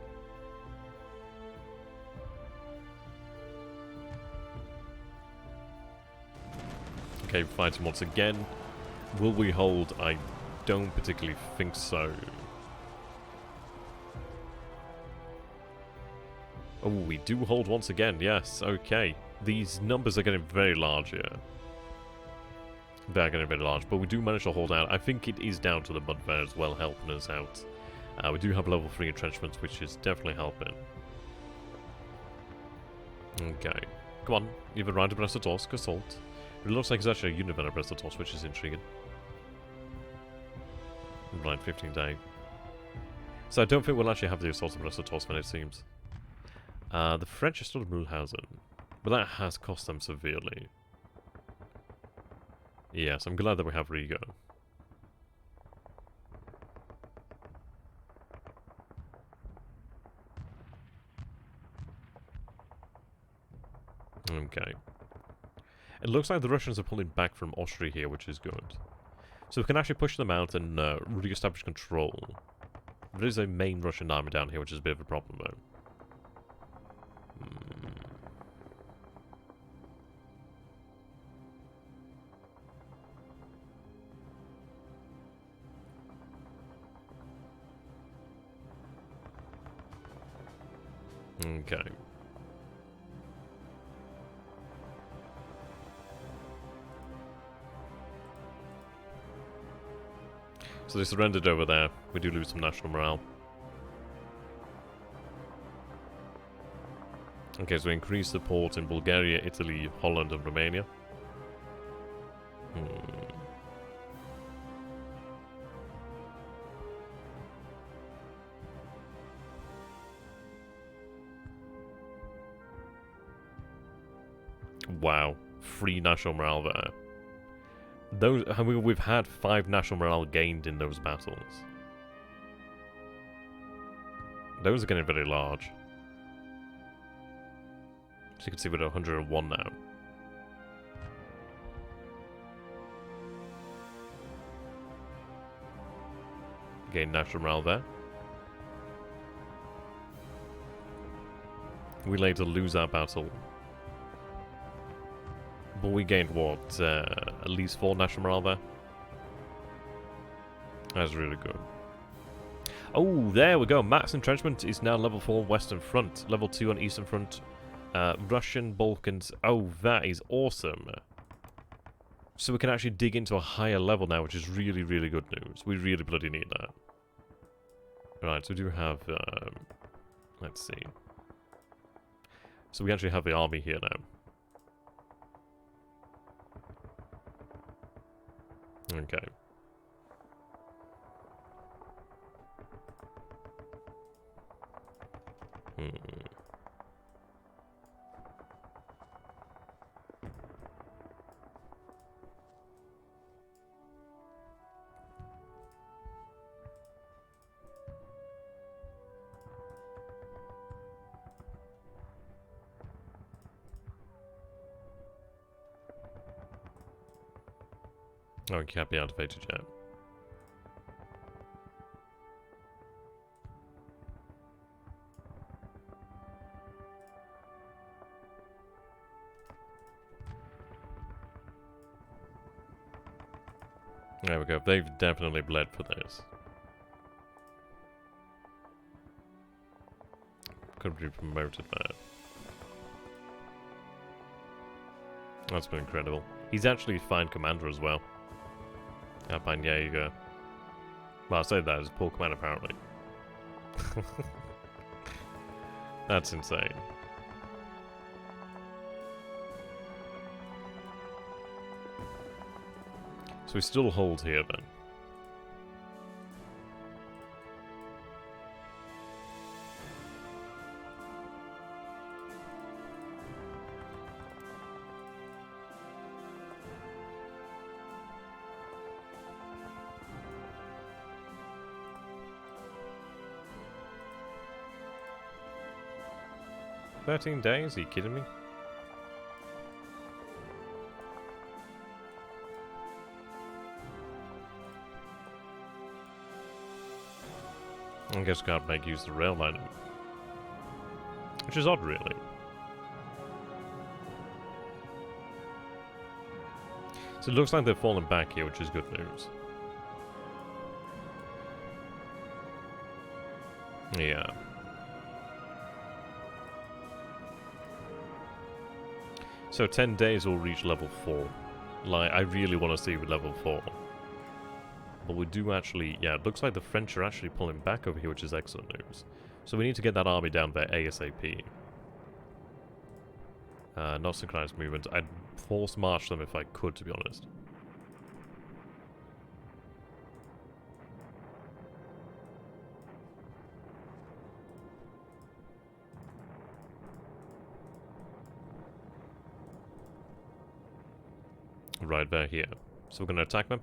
Okay, fighting once again. Will we hold? I don't particularly think so. Oh, we do hold once again, yes, okay. These numbers are getting very large here. They're getting very large, but we do manage to hold out. I think it is down to the mud there as well, helping us out. We do have level 3 entrenchments, which is definitely helping. Okay. Come on, you've arrived at Brest-Litovsk, assault. It looks like it's actually a unit at Brest-Litovsk, which is intriguing. Right, 15 day. So I don't think we'll actually have the assault of Brest-Litovsk when it seems. The French are still at Mulhausen, but that has cost them severely. Yes, I'm glad that we have Riga. Okay. It looks like the Russians are pulling back from Austria here, which is good. So we can actually push them out and re-establish control. There is a main Russian army down here, which is a bit of a problem, though. Okay. So they surrendered over there. We do lose some national morale. Okay, so we increase support in Bulgaria, Italy, Holland, and Romania. Wow. 3 national morale there. Those, I mean, we've had 5 national morale gained in those battles. Those are getting very large. So you can see we're at 101 now. Gain national morale there. We later lose our battle. But we gained, what, at least 4 national morale there? That's really good. Oh, there we go. Max entrenchment is now level 4 Western Front. Level 2 on Eastern Front. Russian Balkans. Oh, that is awesome. So we can actually dig into a higher level now, which is really, really good news. We really bloody need that. Right, so we do have... let's see. So we actually have the army here now. Okay. Oh, it can't be activated yet. There we go. They've definitely bled for this. Could be promoted there. That's been incredible. He's actually a fine commander as well. Alpine, yeah, you go. Well, I say that as a poor commander, apparently. That's insane. So we still hold here, then. "13 days? Are you kidding me?" I guess can't make use of the rail line. Which is odd, really. So it looks like they've fallen back here, which is good news. Yeah. So 10 days will reach level 4. Like, I really want to see with level 4. But we do actually... Yeah, it looks like the French are actually pulling back over here, which is excellent news. So we need to get that army down there ASAP. Not synchronized movement. I'd force march them if I could, to be honest. Right, they're here. So we're going to attack them.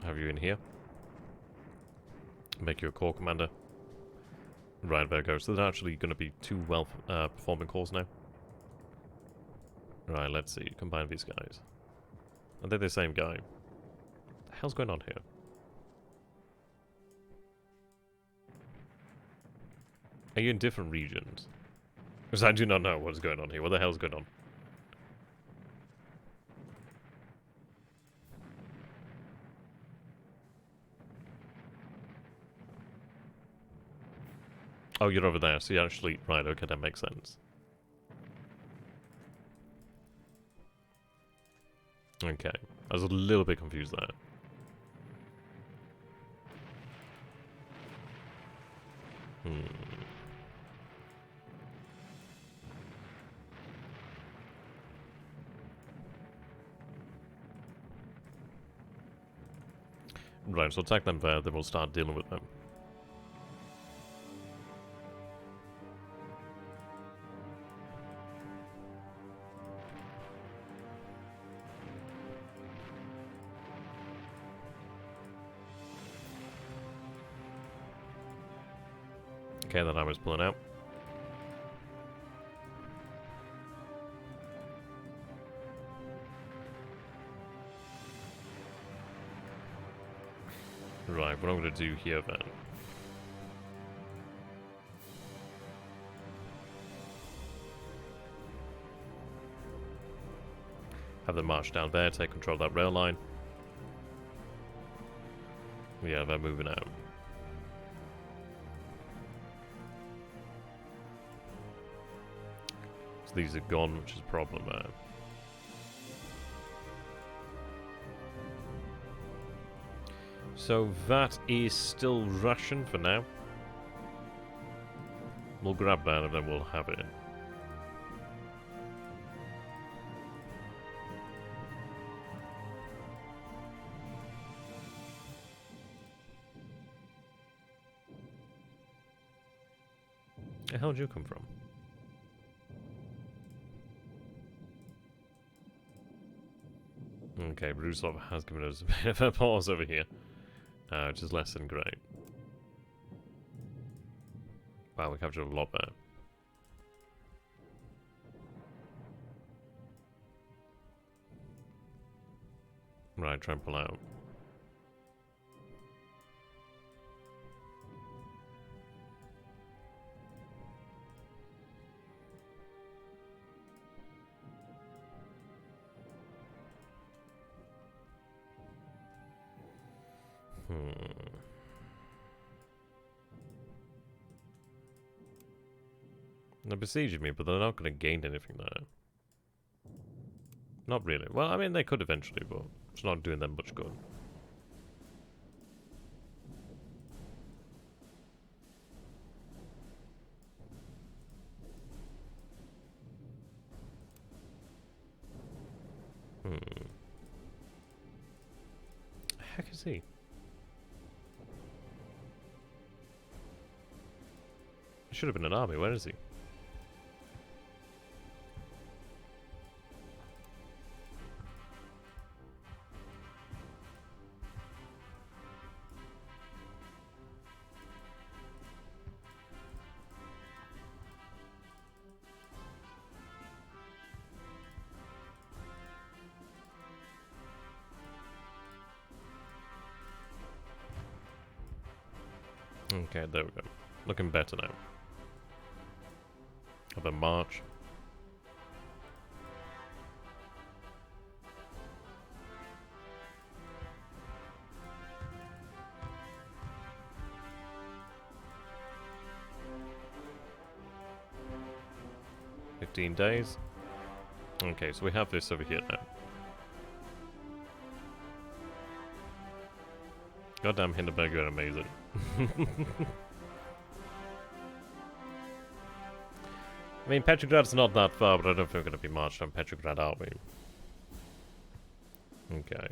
Have you in here. Make you a corps commander. Right, there goes. So they're actually going to be 2 well performing corps now. Right, let's see. Combine these guys. Are they the same guy? What the hell's going on here? Are you in different regions? Because I do not know what's going on here. What the hell's going on? Oh, you're over there. So you actually... Right, okay, that makes sense. Okay. I was a little bit confused there. Right, so attack them there, then we'll start dealing with them. Okay, that armor's pulling out. Right, what I'm going to do here then. Have them march down there, take control of that rail line. Yeah, they're moving out. So these are gone, which is a problem there. So that is still Russian for now. We'll grab that and then we'll have it. Where the hell did you come from? Okay, Brusov has given us a bit of a pause over here. Which is less than great. Wow, we captured a lot there. Right, try and pull out. They're besieging me, but they're not going to gain anything there. Not really. Well, I mean, they could eventually, but it's not doing them much good. The heck is he? He should have been an army. Where is he? Okay, there we go. Looking better now. Have a march. "15 days. Okay, so we have this over here now. Goddamn Hindenburg, you're amazing. I mean, Petrograd's not that far, but I don't think we're going to be marched on Petrograd, are we? Okay.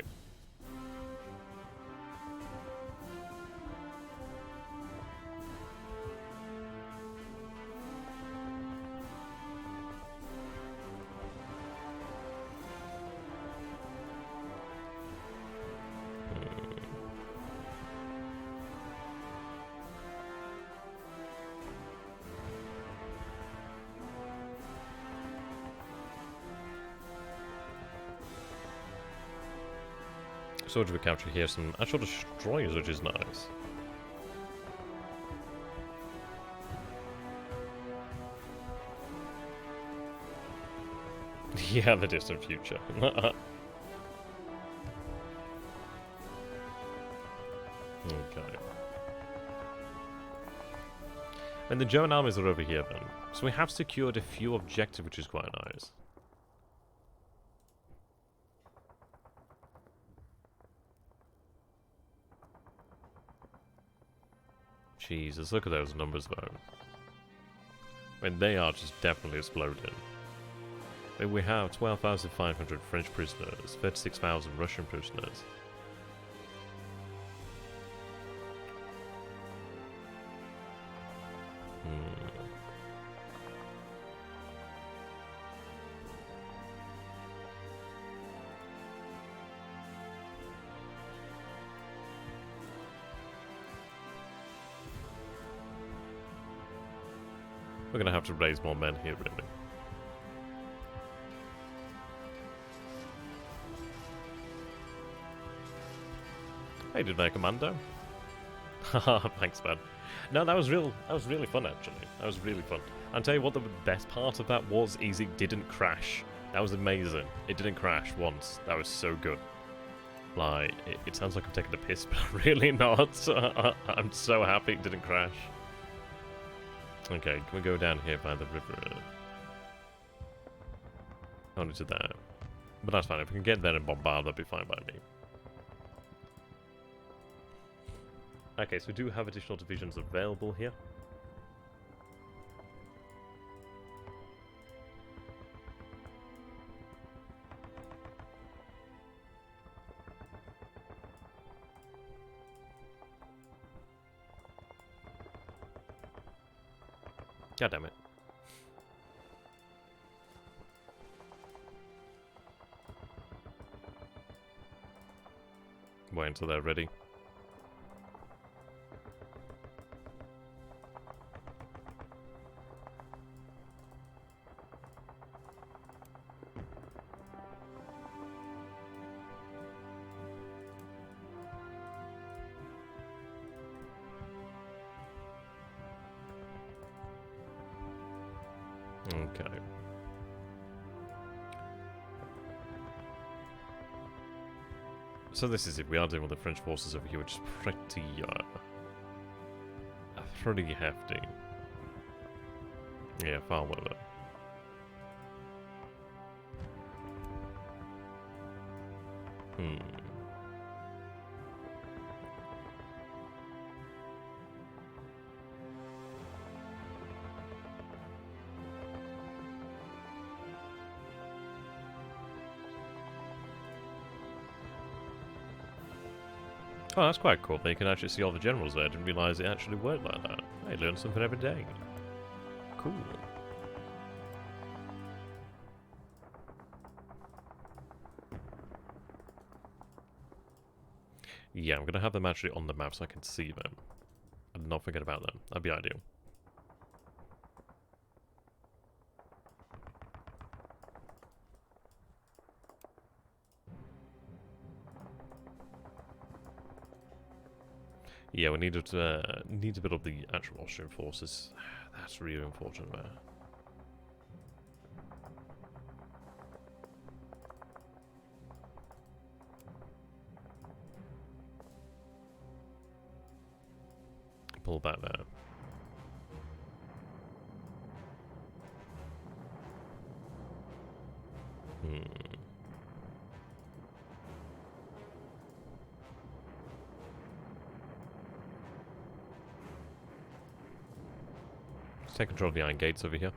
Soldier we capture here, some actual destroyers, which is nice. Yeah, the distant future. Okay. And the German armies are over here then. So we have secured a few objectives, which is quite nice. Jesus, look at those numbers though. I mean, they are just definitely exploding. I mean, we have 12,500 French prisoners, 36,000 Russian prisoners. We're gonna have to raise more men here, really. Hey, did my commando? Haha, thanks, man. No, that was really fun, actually. That was really fun. I'll tell you what the best part of that was, is it didn't crash. That was amazing. It didn't crash once. That was so good. Like, it sounds like I'm taking a piss, but I'm really not. I'm so happy it didn't crash. Okay, can we go down here by the river? Only to there. But that's fine. If we can get there and bombard, that'd be fine by me. Okay, so we do have additional divisions available here. God damn it. Wait until they're ready. Okay. So this is it. We are dealing with the French forces over here, which is pretty hefty. Yeah, far with it. Oh, that's quite cool. They can actually see all the generals there. I didn't realise it actually worked like that. I learn something every day. Cool. Yeah, I'm going to have them actually on the map so I can see them. And not forget about them. That'd be ideal. Yeah, we need to build up the actual Austrian forces. That's really unfortunate, man. Pull back there. Let's take control of the iron gates over here.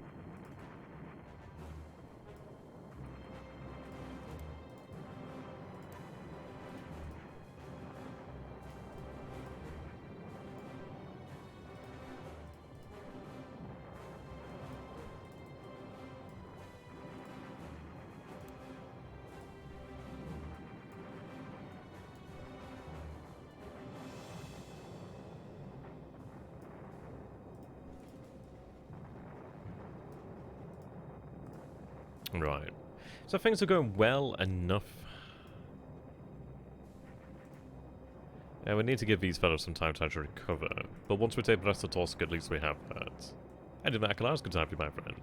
Right. So things are going well enough. Yeah, we need to give these fellows some time to actually recover. But once we take Brest and Tolson, at least we have that. And in that class, good time for you, my friend.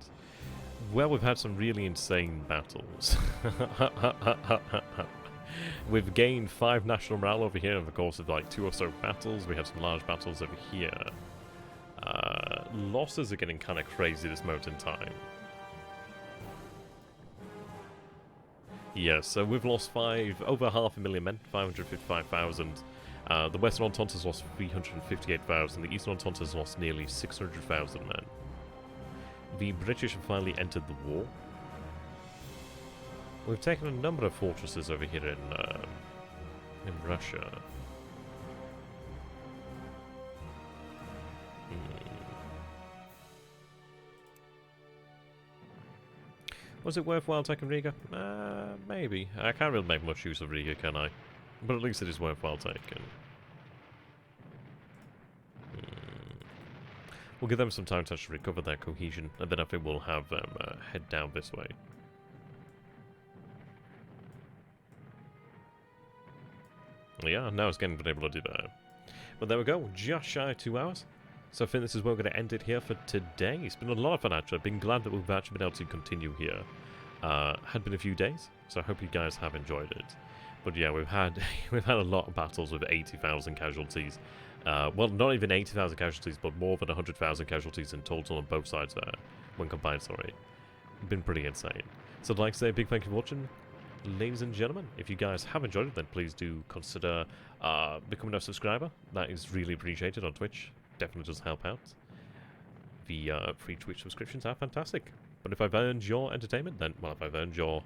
Well, we've had some really insane battles. We've gained 5 national morale over here in the course of like 2 or so battles. We have some large battles over here. Losses are getting kind of crazy this moment in time. Yes, so we've lost over 500,000 men, 555,000. The Western Entente has lost 358,000. The Eastern Entente has lost nearly 600,000 men. The British have finally entered the war. We've taken a number of fortresses over here in Russia. Was it worthwhile taking Riga? Maybe. I can't really make much use of Riga, can I? But at least it is worthwhile taking. We'll give them some time to actually recover their cohesion, and then I think we'll have them head down this way. Yeah, now it's getting been able to do that. But there we go, just shy of 2 hours. So I think this is where we're going to end it here for today. It's been a lot of fun actually. I've been glad that we've actually been able to continue here. Had been a few days, so I hope you guys have enjoyed it. But yeah, we've had a lot of battles with 80,000 casualties. Well, not even 80,000 casualties, but more than 100,000 casualties in total on both sides there, when combined, sorry. Been pretty insane. So I'd like to say a big thank you for watching, ladies and gentlemen. If you guys have enjoyed it, then please do consider becoming a subscriber. That is really appreciated on Twitch. Definitely does help out. The free Twitch subscriptions are fantastic. But if I've earned your entertainment, then, well, if I've earned your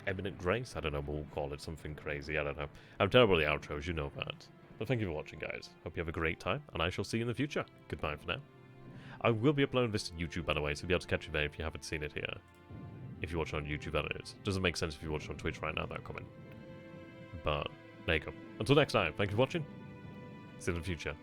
eminent grace, I don't know, we'll call it something crazy, I don't know. I'm terrible at the outros, you know that. But thank you for watching, guys. Hope you have a great time, and I shall see you in the future. Goodbye for now. I will be uploading this to YouTube, by the way, so you'll be able to catch it there if you haven't seen it here. If you watch it on YouTube, that is. Doesn't make sense if you watch it on Twitch right now, that comment. But, there you go. Until next time, thank you for watching. See you in the future.